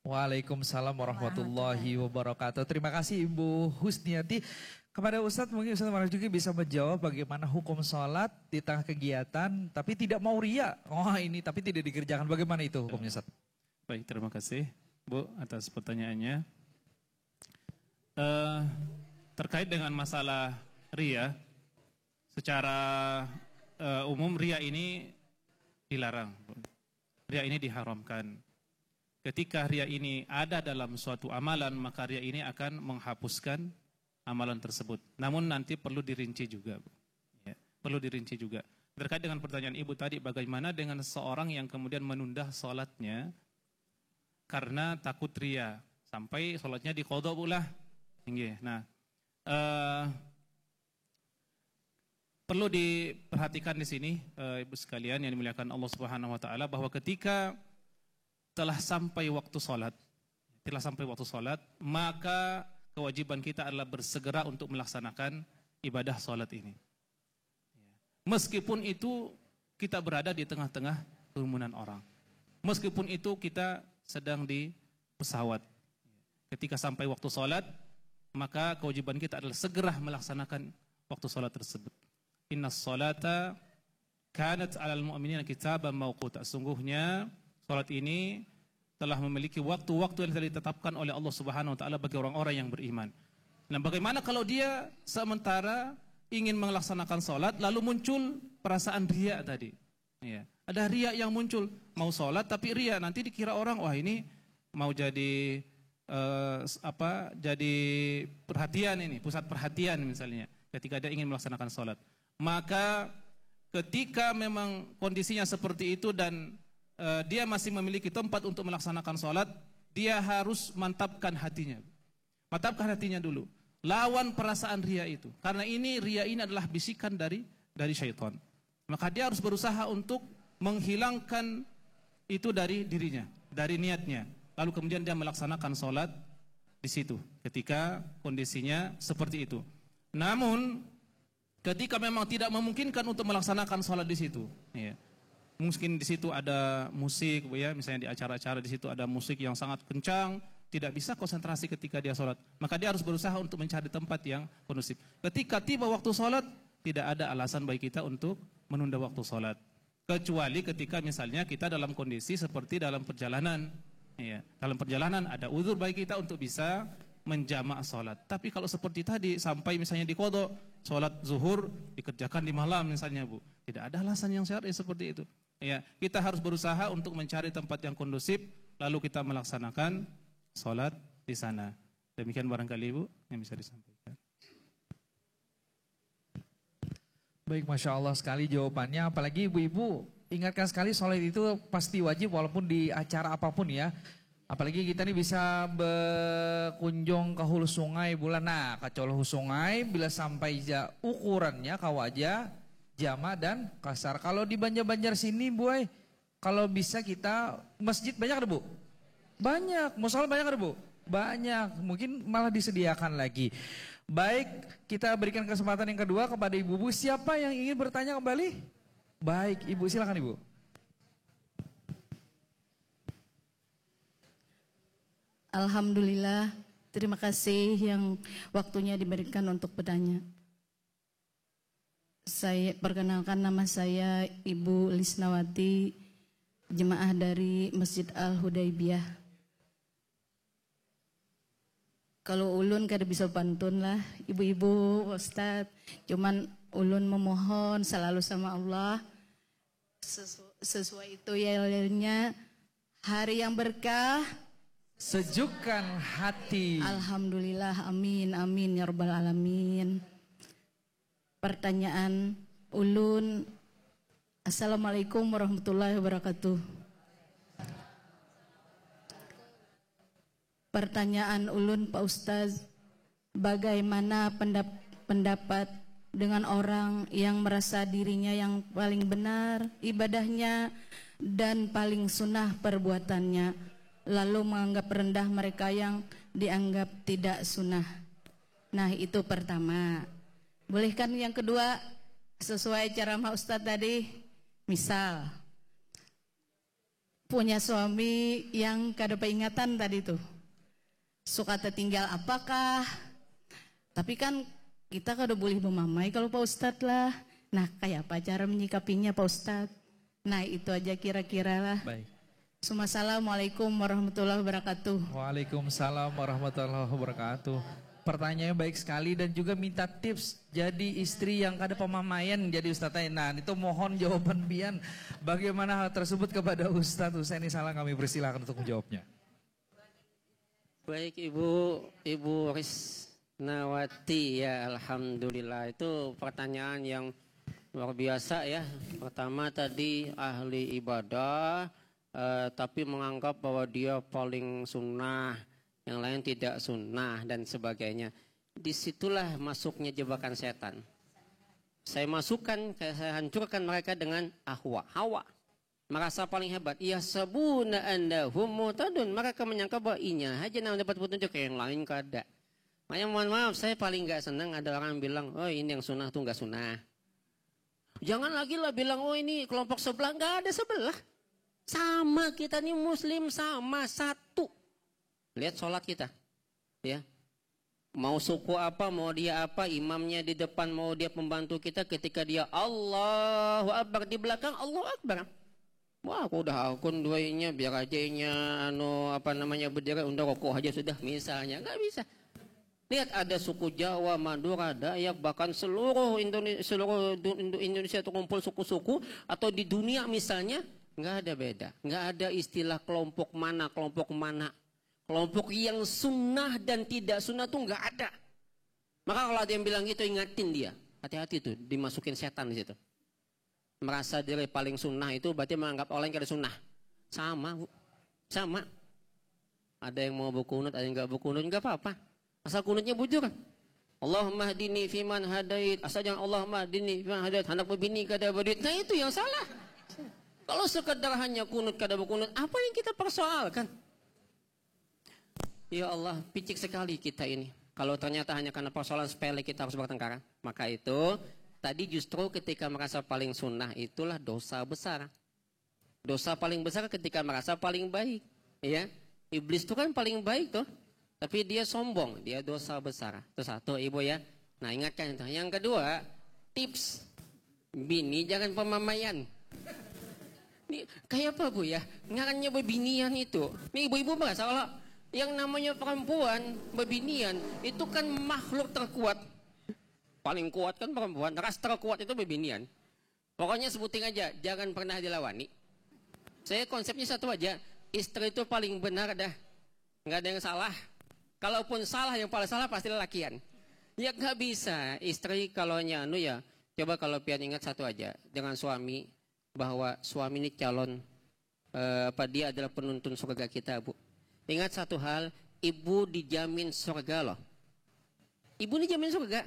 Waalaikumsalam warahmatullahi wabarakatuh. Terima kasih Ibu Husniati. Kepada Ustadz, mungkin Ustadz Marzuki bisa menjawab bagaimana hukum sholat di tengah kegiatan tapi tidak mau riya. Oh ini tapi tidak dikerjakan. Bagaimana itu hukumnya Ustadz? Baik, terima kasih Bu atas pertanyaannya. Terkait dengan masalah riya, secara umum riya ini dilarang. Riya ini diharamkan. Ketika riya ini ada dalam suatu amalan, maka riya ini akan menghapuskan amalan tersebut. Namun nanti perlu dirinci juga. Ya, perlu dirinci juga. Terkait dengan pertanyaan Ibu tadi, bagaimana dengan seorang yang kemudian menunda sholatnya karena takut riya, sampai sholatnya diqadha pula. Nah, perlu diperhatikan di sini, Ibu sekalian yang dimuliakan Allah Subhanahu wa taala, bahwa ketika telah sampai waktu sholat, maka kewajiban kita adalah bersegera untuk melaksanakan ibadah sholat ini. Meskipun itu kita berada di tengah-tengah kerumunan orang. Meskipun itu kita sedang di pesawat. Ketika sampai waktu sholat, maka kewajiban kita adalah segera melaksanakan waktu sholat tersebut. Innas sholata kanat alal mu'minina kitaban mawquta. Sungguhnya sholat ini telah memiliki waktu-waktu yang telah ditetapkan oleh Allah Subhanahu wa taala bagi orang-orang yang beriman. Nah, bagaimana kalau dia sementara ingin melaksanakan sholat lalu muncul perasaan riya tadi? Ya, ada riya yang muncul, mau sholat tapi riya, nanti dikira orang wah ini mau jadi jadi perhatian ini, pusat perhatian misalnya ketika dia ingin melaksanakan sholat. Maka ketika memang kondisinya seperti itu dan dia masih memiliki tempat untuk melaksanakan sholat, dia harus mantapkan hatinya. Mantapkan hatinya dulu. Lawan perasaan riya itu. Karena riya ini adalah bisikan dari syaitan. Maka dia harus berusaha untuk menghilangkan itu dari dirinya, dari niatnya. Lalu kemudian dia melaksanakan sholat di situ ketika kondisinya seperti itu. Namun ketika memang tidak memungkinkan untuk melaksanakan sholat di situ, ya, mungkin di situ ada musik, ya, misalnya di acara-acara di situ ada musik yang sangat kencang, tidak bisa konsentrasi ketika dia sholat, maka dia harus berusaha untuk mencari tempat yang kondusif. Ketika tiba waktu sholat, tidak ada alasan bagi kita untuk menunda waktu sholat, kecuali ketika misalnya kita dalam kondisi seperti dalam perjalanan. Ya, dalam perjalanan ada uzur bagi kita untuk bisa menjamak sholat. Tapi kalau seperti tadi sampai misalnya di qadha, sholat zuhur dikerjakan di malam misalnya Bu, tidak ada alasan yang syar'i seperti itu. Ya, kita harus berusaha untuk mencari tempat yang kondusif, lalu kita melaksanakan sholat di sana. Demikian barangkali Bu yang bisa disampaikan. Baik, Masya Allah sekali jawabannya. Apalagi ibu-ibu, ingatkan sekali sholat itu pasti wajib walaupun di acara apapun ya. Apalagi kita nih bisa berkunjung ke hulu sungai bulan. Nah, ke hulu sungai bila sampai ukurannya kawaja, jama dan kasar. Kalau di Banjar-Banjar sini boy, kalau bisa kita masjid banyak ada Bu? Banyak, musola banyak ada Bu? Banyak, mungkin malah disediakan lagi. Baik, kita berikan kesempatan yang kedua kepada ibu-ibu. Siapa yang ingin bertanya kembali? Baik, Ibu silakan Ibu. Alhamdulillah, terima kasih yang waktunya diberikan untuk bertanya. Saya perkenalkan, nama saya Ibu Lisnawati, jemaah dari Masjid Al-Hudaybiyah. Kalau ulun kada bisa pantun lah, ibu-ibu, Ustadz, cuman ulun memohon selalu sama Allah, sesuai itu yainya hari yang berkah, sejukkan hati. Alhamdulillah, amin, amin, ya rabbal alamin. Pertanyaan ulun, Assalamualaikum warahmatullahi wabarakatuh. Pertanyaan ulun Pak Ustaz, bagaimana pendapat dengan orang yang merasa dirinya yang paling benar ibadahnya dan paling sunnah perbuatannya, lalu menganggap rendah mereka yang dianggap tidak sunnah? Nah, itu pertama. Bolehkan yang kedua sesuai ceramah Ustadz tadi? Misal punya suami yang kada peringatan tadi tuh, suka tertinggal apakah? Tapi kan kita kada boleh memamai kalau Pak Ustadz lah. Nah, kayak apa cara menyikapinya Pak Ustadz? Nah, itu aja kira-kira lah. Baik. Assalamualaikum warahmatullahi wabarakatuh. Waalaikumsalam warahmatullahi wabarakatuh. Pertanyaannya baik sekali dan juga minta tips jadi istri yang kada pemamaian jadi Ustadz. Nah, itu mohon jawaban Bian bagaimana hal tersebut kepada Ustadz Husaini Salang, kami persilakan untuk menjawabnya. Baik Ibu Risnawati, ya alhamdulillah, itu pertanyaan yang luar biasa ya. Pertama tadi ahli ibadah tapi menganggap bahwa dia paling sunnah, yang lain tidak sunnah dan sebagainya. Disitulah masuknya jebakan setan. Saya masukkan, saya hancurkan mereka dengan hawa. Merasa paling hebat. Ya sabuna annahum mutadun. Mereka menyangka bahwa inya aja yang dapat petunjuk, yang lain kada. Makanya mohon maaf, saya paling gak senang ada orang bilang, oh ini yang sunnah tuh gak sunnah. Jangan lagi lah bilang, oh ini kelompok sebelah. Gak ada sebelah. Sama kita nih muslim, sama satu. Lihat sholat kita, ya. Mau suku apa, mau dia apa, imamnya di depan, mau dia pembantu kita, ketika dia Allahu Akbar di belakang, Allahu Akbar. Wah, aku udah akun duanya, biar aja berdiri, udah rokok aja sudah, misalnya. Nggak bisa. Lihat, ada suku Jawa, Madura, Dayak, bahkan seluruh Indonesia itu kumpul suku-suku, atau di dunia misalnya, nggak ada beda. Nggak ada istilah kelompok mana. Kelompok yang sunnah dan tidak sunnah tuh nggak ada. Maka kalau ada yang bilang gitu, ingatin dia. Hati-hati tuh, dimasukin setan di situ. Merasa diri paling sunnah itu berarti menganggap orang yang kada sunnah. Sama. Ada yang mau berkunut, ada yang nggak berkunut, nggak apa-apa. Asal kunutnya bujur. Allahumma hdini fiman hadait. Asal jangan Allahumma hdini fiman hadait. Hendak berbini kada berduit. Nah, itu yang salah. Kalau sekedar hanya kunut kada berkunut, apa yang kita persoalkan? Ya Allah, picik sekali kita ini. Kalau ternyata hanya karena persoalan sepele kita harus bertengkar. Maka itu, tadi justru ketika merasa paling sunnah itulah dosa besar. Dosa paling besar ketika merasa paling baik. Ya, iblis itu kan paling baik tuh. Tapi dia sombong, dia dosa besar. Itu satu Ibu ya. Nah, ingatkan itu. Yang kedua, tips. Bini jangan pemamaian. Ini kayak apa Bu ya? Ngarannya bebinian itu. Nih ibu-ibu merasa kalau yang namanya perempuan, bebinian, itu kan makhluk terkuat. Paling kuat kan perempuan, ras terkuat itu bebinian. Pokoknya sebutin aja, jangan pernah dilawani. Saya konsepnya satu aja, istri itu paling benar dah. Nggak ada yang salah. Kalaupun salah, yang paling salah pasti lelakian. Ya nggak bisa, istri kalau nyanu ya, coba kalau pian ingat satu aja, dengan suami, bahwa suami ini calon, dia adalah penuntun surga kita Bu. Ingat satu hal, ibu dijamin surga loh. Ibu dijamin surga.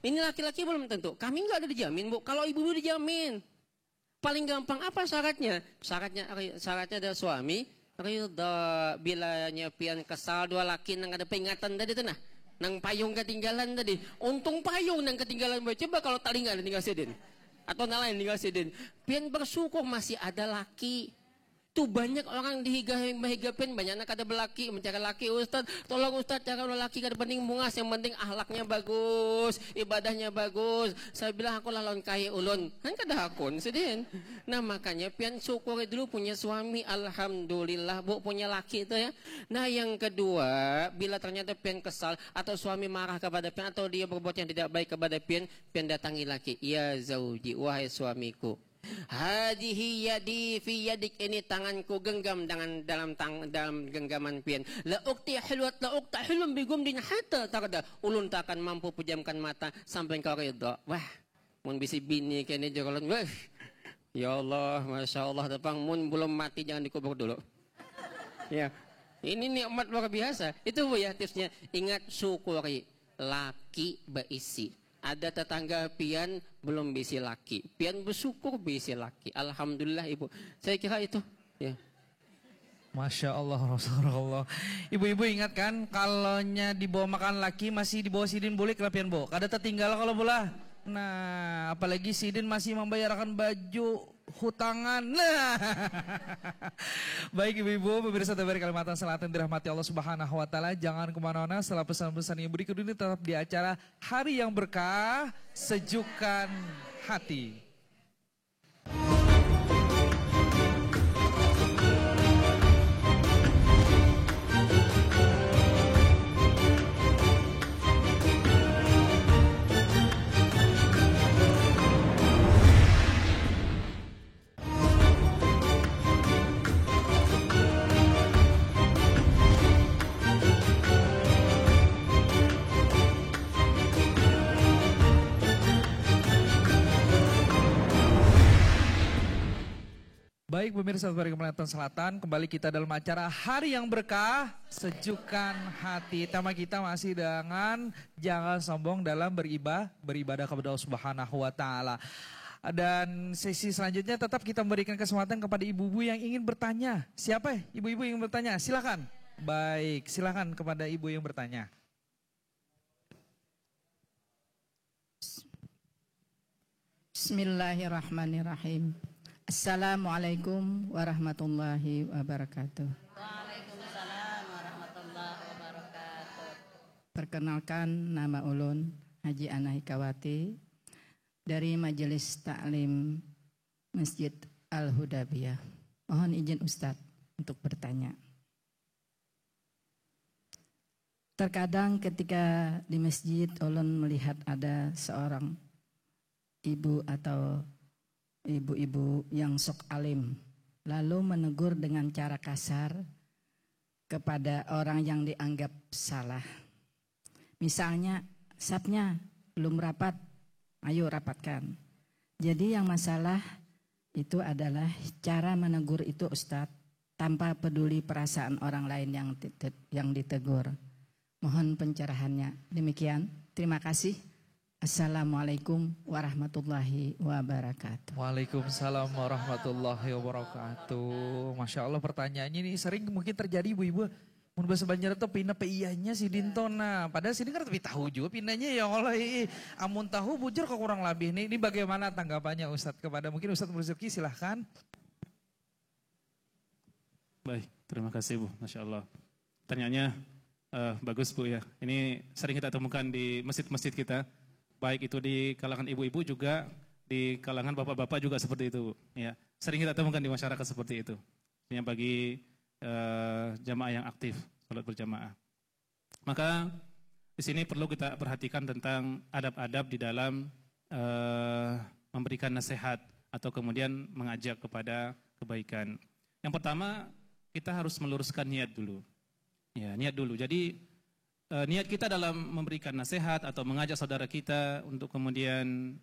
Ini laki-laki belum tentu. Kami nggak ada dijamin Bu. Kalau ibu dijamin. Paling gampang apa syaratnya? Syaratnya ada suami. Ridha bila nyepian kesal dua laki nang ada peringatan tadi tuh nah. Nang payung ketinggalan tadi. Untung payung nang ketinggalan. Coba kalau tali nggak ada tinggal sidin. Atau nalain tinggal sidin. Pian bersyukur masih ada laki. Tuh banyak orang dihigapin, banyak anak ada belaki, mencari laki. Ustaz, tolong Ustaz, cara laki kada penting bungas, yang penting ahlaknya bagus, ibadahnya bagus. Saya bilang aku lawan kaya ulun, kan kada hakun sedih. Nah makanya pian syukuri dulu punya suami, alhamdulillah Bu punya laki itu ya. Nah yang kedua, bila ternyata pian kesal atau suami marah kepada pian atau dia berbuat yang tidak baik kepada pian datangi laki. Ya zauji, wahai suamiku. Hadihi yadi fi yadik, ini tanganku genggam dalam genggaman pian. La ukti hilwat la ukta hilum bigum din hatta tarda. Ulun tak akan mampu pejamkan mata sampai kau redha. Wah, mun bisi bini kene jokolon. Wah, Ya Allah, Masya Allah, tepang mun belum mati jangan dikubur dulu. Ya, ini nikmat luar biasa. Itu Bu ya tipsnya. Ingat syukuri, laki beisi. Ada tetangga pian belum bisi laki, pian bersyukur bisi laki. Alhamdulillah Ibu. Saya kira itu. Ya. Masya Allah, Rasulullah. Ibu-ibu ingat kan, kalaunya dibawa makan laki masih dibawa sidin boleh kelapian bo. Kada tertinggal kalau bola. Nah, apalagi sidin masih membayarkan baju hutangan. Nah. Baik ibu-ibu, pemirsa TVRI Kalimantan Selatan dirahmati Allah Subhanahu wa taala. Jangan kemana-mana, setelah pesan-pesan yang berikut ini tetap di acara Hari yang Berkah, Sejukkan Hati. Baik pemirsa TVRI Kalimantan Selatan, kembali kita dalam acara Hari yang Berkah, Sejukkan Hati. Tema kita masih dengan jangan sombong dalam beribadah kepada Allah Subhanahu wa taala. Dan sesi selanjutnya tetap kita memberikan kesempatan kepada ibu-ibu yang ingin bertanya. Siapa ibu-ibu yang bertanya? Silakan. Baik, silakan kepada ibu yang bertanya. Bismillahirrahmanirrahim. Assalamualaikum warahmatullahi wabarakatuh. Waalaikumsalam warahmatullahi wabarakatuh. Perkenalkan, nama ulun Haji Ana Hikawati dari Majelis Taklim Masjid Al-Hudabiyah. Mohon izin Ustadz untuk bertanya. Terkadang ketika di masjid ulun melihat ada seorang ibu atau ibu-ibu yang sok alim, lalu menegur dengan cara kasar kepada orang yang dianggap salah. Misalnya, sapnya belum rapat, ayo rapatkan. Jadi yang masalah itu adalah cara menegur itu Ustadz, tanpa peduli perasaan orang lain yang ditegur. Mohon pencerahannya. Demikian, terima kasih. Assalamualaikum warahmatullahi wabarakatuh. Waalaikumsalam warahmatullahi wabarakatuh. Masya Allah pertanyaannya ini sering mungkin terjadi ibu-ibu. Mun bahasa Banjar itu pindah PIA-nya si Dintona. Padahal sini kan tapi tahu juga pindahnya ya Allah. Amun tahu bujur kok kurang lebih. Ini bagaimana tanggapannya Ustadz kepada mungkin Ustadz Murzaki silahkan. Baik, terima kasih Bu, Masya Allah. Pertanyaannya bagus Bu ya. Ini sering kita temukan di masjid-masjid kita. Baik itu di kalangan ibu-ibu juga, di kalangan bapak-bapak juga seperti itu. Ya, sering kita temukan di masyarakat seperti itu. Ini bagi jamaah yang aktif, salat berjamaah. Maka di sini perlu kita perhatikan tentang adab-adab di dalam memberikan nasihat atau kemudian mengajak kepada kebaikan. Yang pertama, kita harus meluruskan niat dulu. Ya, niat dulu. Jadi niat kita dalam memberikan nasihat atau mengajak saudara kita untuk kemudian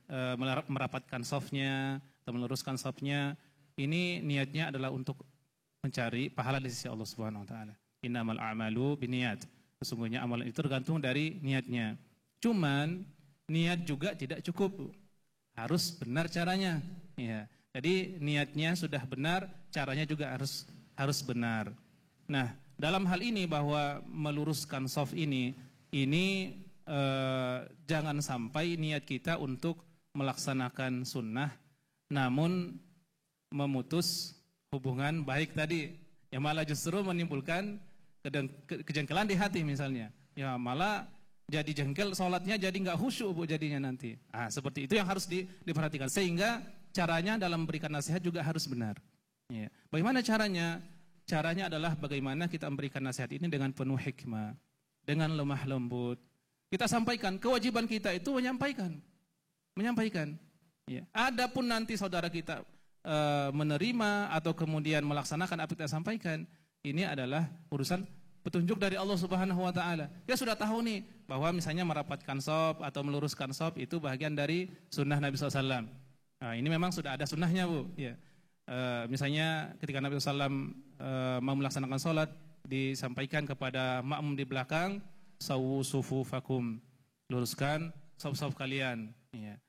merapatkan softnya atau meluruskan softnya, ini niatnya adalah untuk mencari pahala di sisi Allah Subhanahu wa taala. Innamal a'malu binniyat. Sesungguhnya amalan itu tergantung dari niatnya. Cuman niat juga tidak cukup. Harus benar caranya. Ya. Jadi niatnya sudah benar, caranya juga harus benar. Nah, dalam hal ini bahwa meluruskan soft ini jangan sampai niat kita untuk melaksanakan sunnah, namun memutus hubungan baik tadi, yang malah justru menimbulkan kejengkelan di hati misalnya. Ya malah jadi jengkel, sholatnya jadi nggak khusyuk Bu jadinya nanti. Seperti itu yang harus diperhatikan. Sehingga caranya dalam memberikan nasihat juga harus benar. Ya. Bagaimana caranya? Caranya adalah bagaimana kita memberikan nasihat ini dengan penuh hikmah, dengan lemah lembut. Kita sampaikan, kewajiban kita itu menyampaikan. Ya. Adapun nanti saudara kita menerima atau kemudian melaksanakan apa yang kita sampaikan, ini adalah urusan petunjuk dari Allah Subhanahu wa taala. Dia sudah tahu nih bahwa misalnya merapatkan shaf atau meluruskan shaf itu bagian dari sunnah Nabi SAW. Nah, ini memang sudah ada sunnahnya Bu. Ya. Misalnya ketika Nabi SAW mau melaksanakan sholat, disampaikan kepada makmum di belakang, sawu sufufakum, luruskan saf-saf kalian. Ya.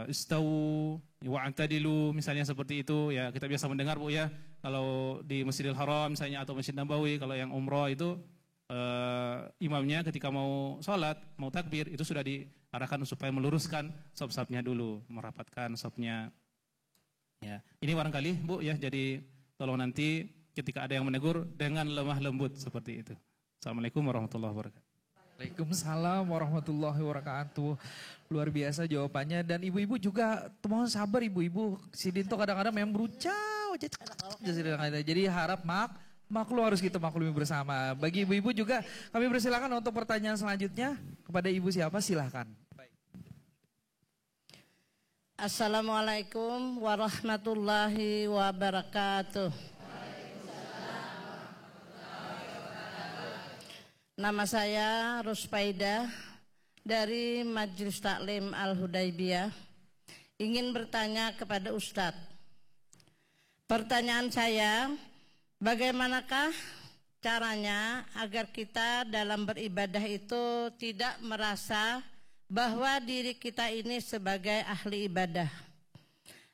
Istawu wa'tadilu, misalnya seperti itu. Ya, kita biasa mendengar Bu ya, kalau di Masjidil Haram misalnya atau Masjid Nabawi, kalau yang umroh itu imamnya ketika mau sholat, mau takbir, itu sudah diarahkan supaya meluruskan saf-safnya dulu, merapatkan safnya. Ya, ini barangkali Bu ya, jadi tolong nanti ketika ada yang menegur dengan lemah lembut seperti itu. Assalamualaikum warahmatullahi wabarakatuh. Waalaikumsalam warahmatullahi wabarakatuh. Luar biasa jawabannya, dan ibu-ibu juga mohon sabar ibu-ibu. Si Dinto kadang-kadang memang berucau. Jadi harap maklum, harus kita maklumi bersama. Bagi ibu-ibu juga kami persilakan untuk pertanyaan selanjutnya kepada ibu siapa, silahkan. Assalamualaikum warahmatullahi wabarakatuh. Nama saya Rusfaidah dari Majelis Taklim Al-Hudaybiyah. Ingin bertanya kepada Ustadz. Pertanyaan saya, bagaimanakah caranya agar kita dalam beribadah itu tidak merasa bahwa diri kita ini sebagai ahli ibadah,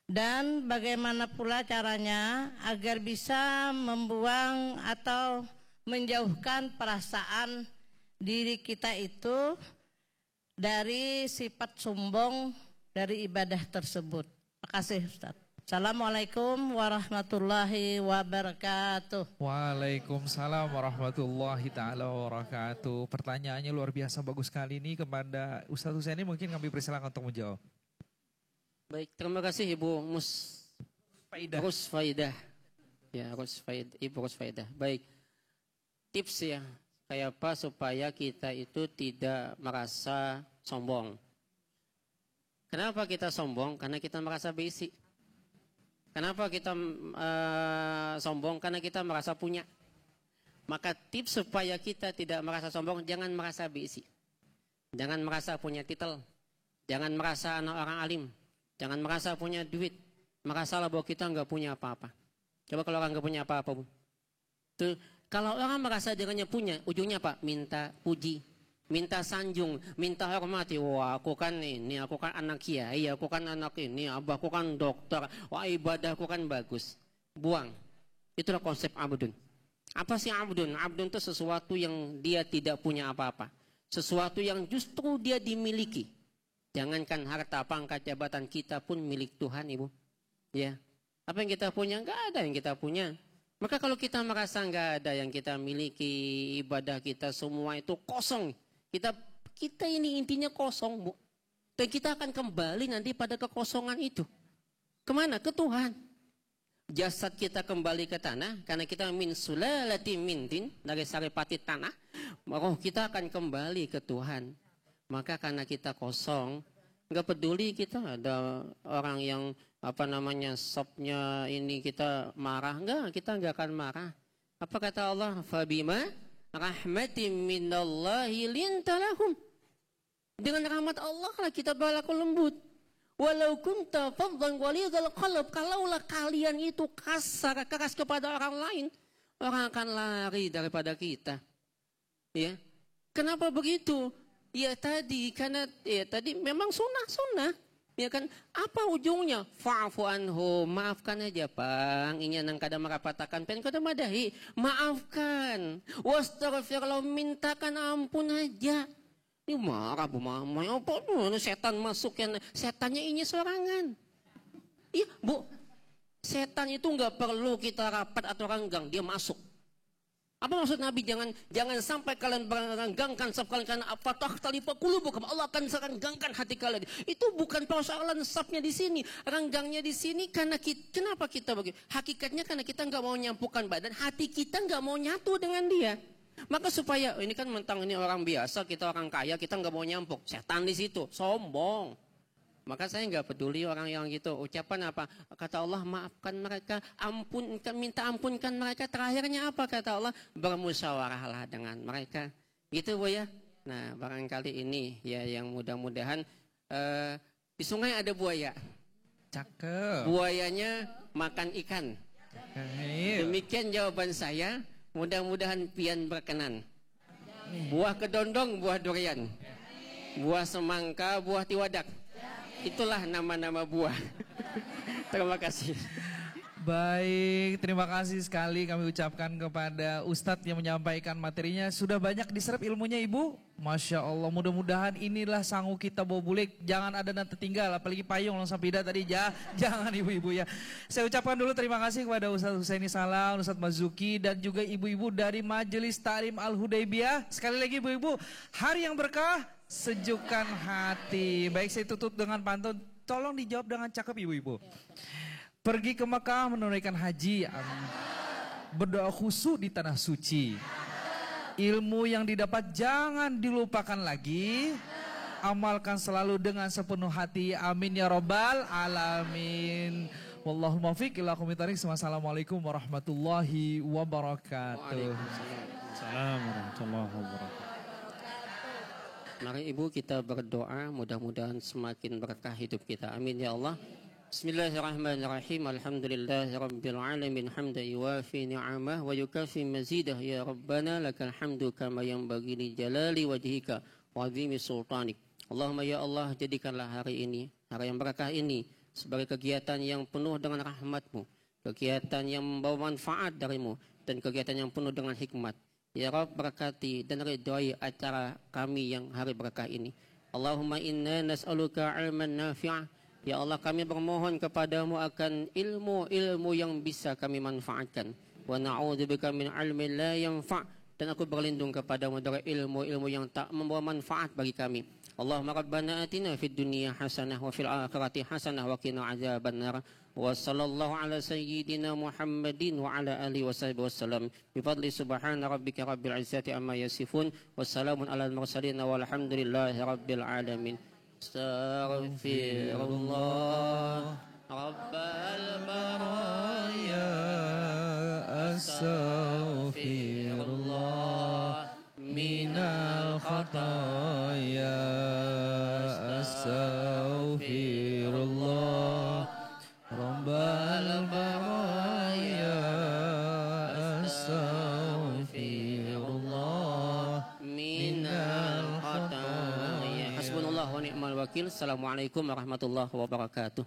dan bagaimana pula caranya agar bisa membuang atau menjauhkan perasaan diri kita itu dari sifat sombong dari ibadah tersebut. Terima kasih Ustaz. Assalamualaikum warahmatullahi wabarakatuh. Waalaikumsalam warahmatullahi ta'ala wabarakatuh. Pertanyaannya luar biasa bagus sekali ini kepada Ustadz Husaini, mungkin kami persilakan untuk menjawab. Baik, terima kasih Ibu Rusfaidah. Ya, Ibu Rusfaidah. Baik, tips ya, kayak apa supaya kita itu tidak merasa sombong. Kenapa kita sombong? Karena kita merasa basic. Kenapa kita sombong? Karena kita merasa punya. Maka tips supaya kita tidak merasa sombong, jangan merasa basic. Jangan merasa punya titel. Jangan merasa anak orang alim. Jangan merasa punya duit. Merasalah bahwa kita nggak punya apa-apa. Coba kalau orang nggak punya apa-apa, Bu. Tuh, kalau orang merasa dirinya punya, ujungnya apa? Minta puji, minta sanjung, minta hormati. Wah, aku kan ini, aku kan anak kiai, aku kan anak ini, abahku kan dokter. Wah, ibadahku kan bagus. Buang. Itulah konsep abdun. Apa sih abdun? Abdun itu sesuatu yang dia tidak punya apa-apa. Sesuatu yang justru dia dimiliki. Jangankan harta, pangkat, jabatan, kita pun milik Tuhan, Ibu. Ya. Apa yang kita punya? Enggak ada yang kita punya. Maka kalau kita merasa enggak ada yang kita miliki, ibadah kita semua itu kosong. Kita ini intinya kosong, Bu. Dan kita akan kembali nanti pada kekosongan itu. Kemana? Ke Tuhan. Jasad kita kembali ke tanah, karena kita min sulalati mintin, dari saripati tanah. Roh kita akan kembali ke Tuhan. Maka karena kita kosong, enggak peduli kita ada orang yang sopnya ini kita marah, kita enggak akan marah. Apa kata Allah? Fabima rahmatim minallahi lintalahum. Dengan rahmat Allah lah kita berlaku lembut. Walau kunta faddan ghalidhal qalb, kalaulah kalian itu kasar, keras kepada orang lain, orang akan lari daripada kita. Ya. Kenapa begitu? Ya tadi, karena ya tadi memang sunnah. Ya kan, apa ujungnya? Fa'fu anhu, maafkan aja Bang. Ini nang kada merapatakan pen kada madahi, maafkan. Wastaghfir lahu, mintakan ampun aja. Ini marah Bu Mama, apa setan masuk yang setannya ini sorangan. Iya Bu, setan itu enggak perlu kita rapat atau renggang, dia masuk. Apa maksud Nabi? Jangan sampai kalian merenggangkan saf kalian, karena fatah talifa qulubukum, Allah akan serenggangkan hati kalian. Itu bukan persoalan safnya di sini, renggangnya di sini karena kenapa kita begitu? Hakikatnya karena kita nggak mau nyampukan badan, hati kita nggak mau nyatu dengan dia. Maka supaya ini kan mentang ini orang biasa, kita orang kaya, kita nggak mau nyampuk, setan di situ, sombong. Maka saya nggak peduli orang yang gitu. Ucapan apa? Kata Allah, maafkan mereka, minta ampunkan mereka. Terakhirnya apa kata Allah? Bermusyawarahlah dengan mereka. Gitu Bu ya. Nah barangkali ini ya yang mudah-mudahan di sungai ada buaya. Cakep. Buayanya makan ikan. Demikian jawaban saya. Mudah-mudahan pian berkenan. Buah kedondong, buah durian. Buah semangka, buah tiwadak. Itulah nama-nama buah. Terima kasih. Baik, terima kasih sekali kami ucapkan kepada Ustadz yang menyampaikan materinya. Sudah banyak diserap ilmunya Ibu. Masya Allah, mudah-mudahan inilah sanggup kita bawa bulik. Jangan ada yang tertinggal, apalagi payung langsung pindah tadi. Jangan ibu-ibu ya. Saya ucapkan dulu terima kasih kepada Ustadz Husaini Salam, Ustadz Mazuki, dan juga ibu-ibu dari Majelis Ta'lim Al-Hudaybiyah. Sekali lagi ibu-ibu, hari yang berkah, sejukkan hati. Baik, saya tutup dengan pantun. Tolong dijawab dengan cakep ibu-ibu. Pergi ke Mekah menunaikan haji, berdoa khusyuk di tanah suci. Ilmu yang didapat jangan dilupakan lagi. Amalkan selalu dengan sepenuh hati. Amin ya robbal alamin. Wallahu muwaffiq ila aqwamit thoriq. Wassalamualaikum warahmatullahi wabarakatuh. Waalaikumsalam warahmatullahi wabarakatuh. Mari Ibu kita berdoa, mudah-mudahan semakin berkah hidup kita. Amin ya Allah. Bismillahirrahmanirrahim. Alhamdulillahirabbil alamin hamdan yuwafi ni'amah wa yukafi mazidah ya rabbana lakal hamdu kama yanbaghi li jalali wajhika wa 'azimi sultanik. Allahumma ya Allah, jadikanlah hari ini, hari yang berkah ini sebagai kegiatan yang penuh dengan rahmat-Mu, kegiatan yang membawa manfaat dari-Mu, dan kegiatan yang penuh dengan hikmat. Ya Rabb, berkati dan ridhai acara kami yang hari berkah ini. Allahumma inna nas'aluka 'ilman nafi'ah. Ya Allah, kami bermohon kepadamu akan ilmu-ilmu yang bisa kami manfaatkan. Wa na'udzubika min 'ilmin la yanfa'. Dan aku berlindung kepadamu dari ilmu-ilmu yang tak membawa manfaat bagi kami. Allahumma rabbana atina fid dunya hasanah wa fil akhirati hasanah wa qina adzabannar. Wa sallallahu ala sayyidina Muhammadin wa ala alihi wa sahbihi wasallam. Bi fadli subhana rabbika rabbil izzati amma yasifun. Wassalamun alal mursalin walhamdulillahi rabbil alamin. Astaghfirullah Rabbal baraya. Astaghfirullah minal khataya. Astaghfirullah Rabbal baraya. Astaghfirullah minal khataya. Hasbunallah wa ni'mal wakil. Assalamualaikum warahmatullahi wabarakatuh.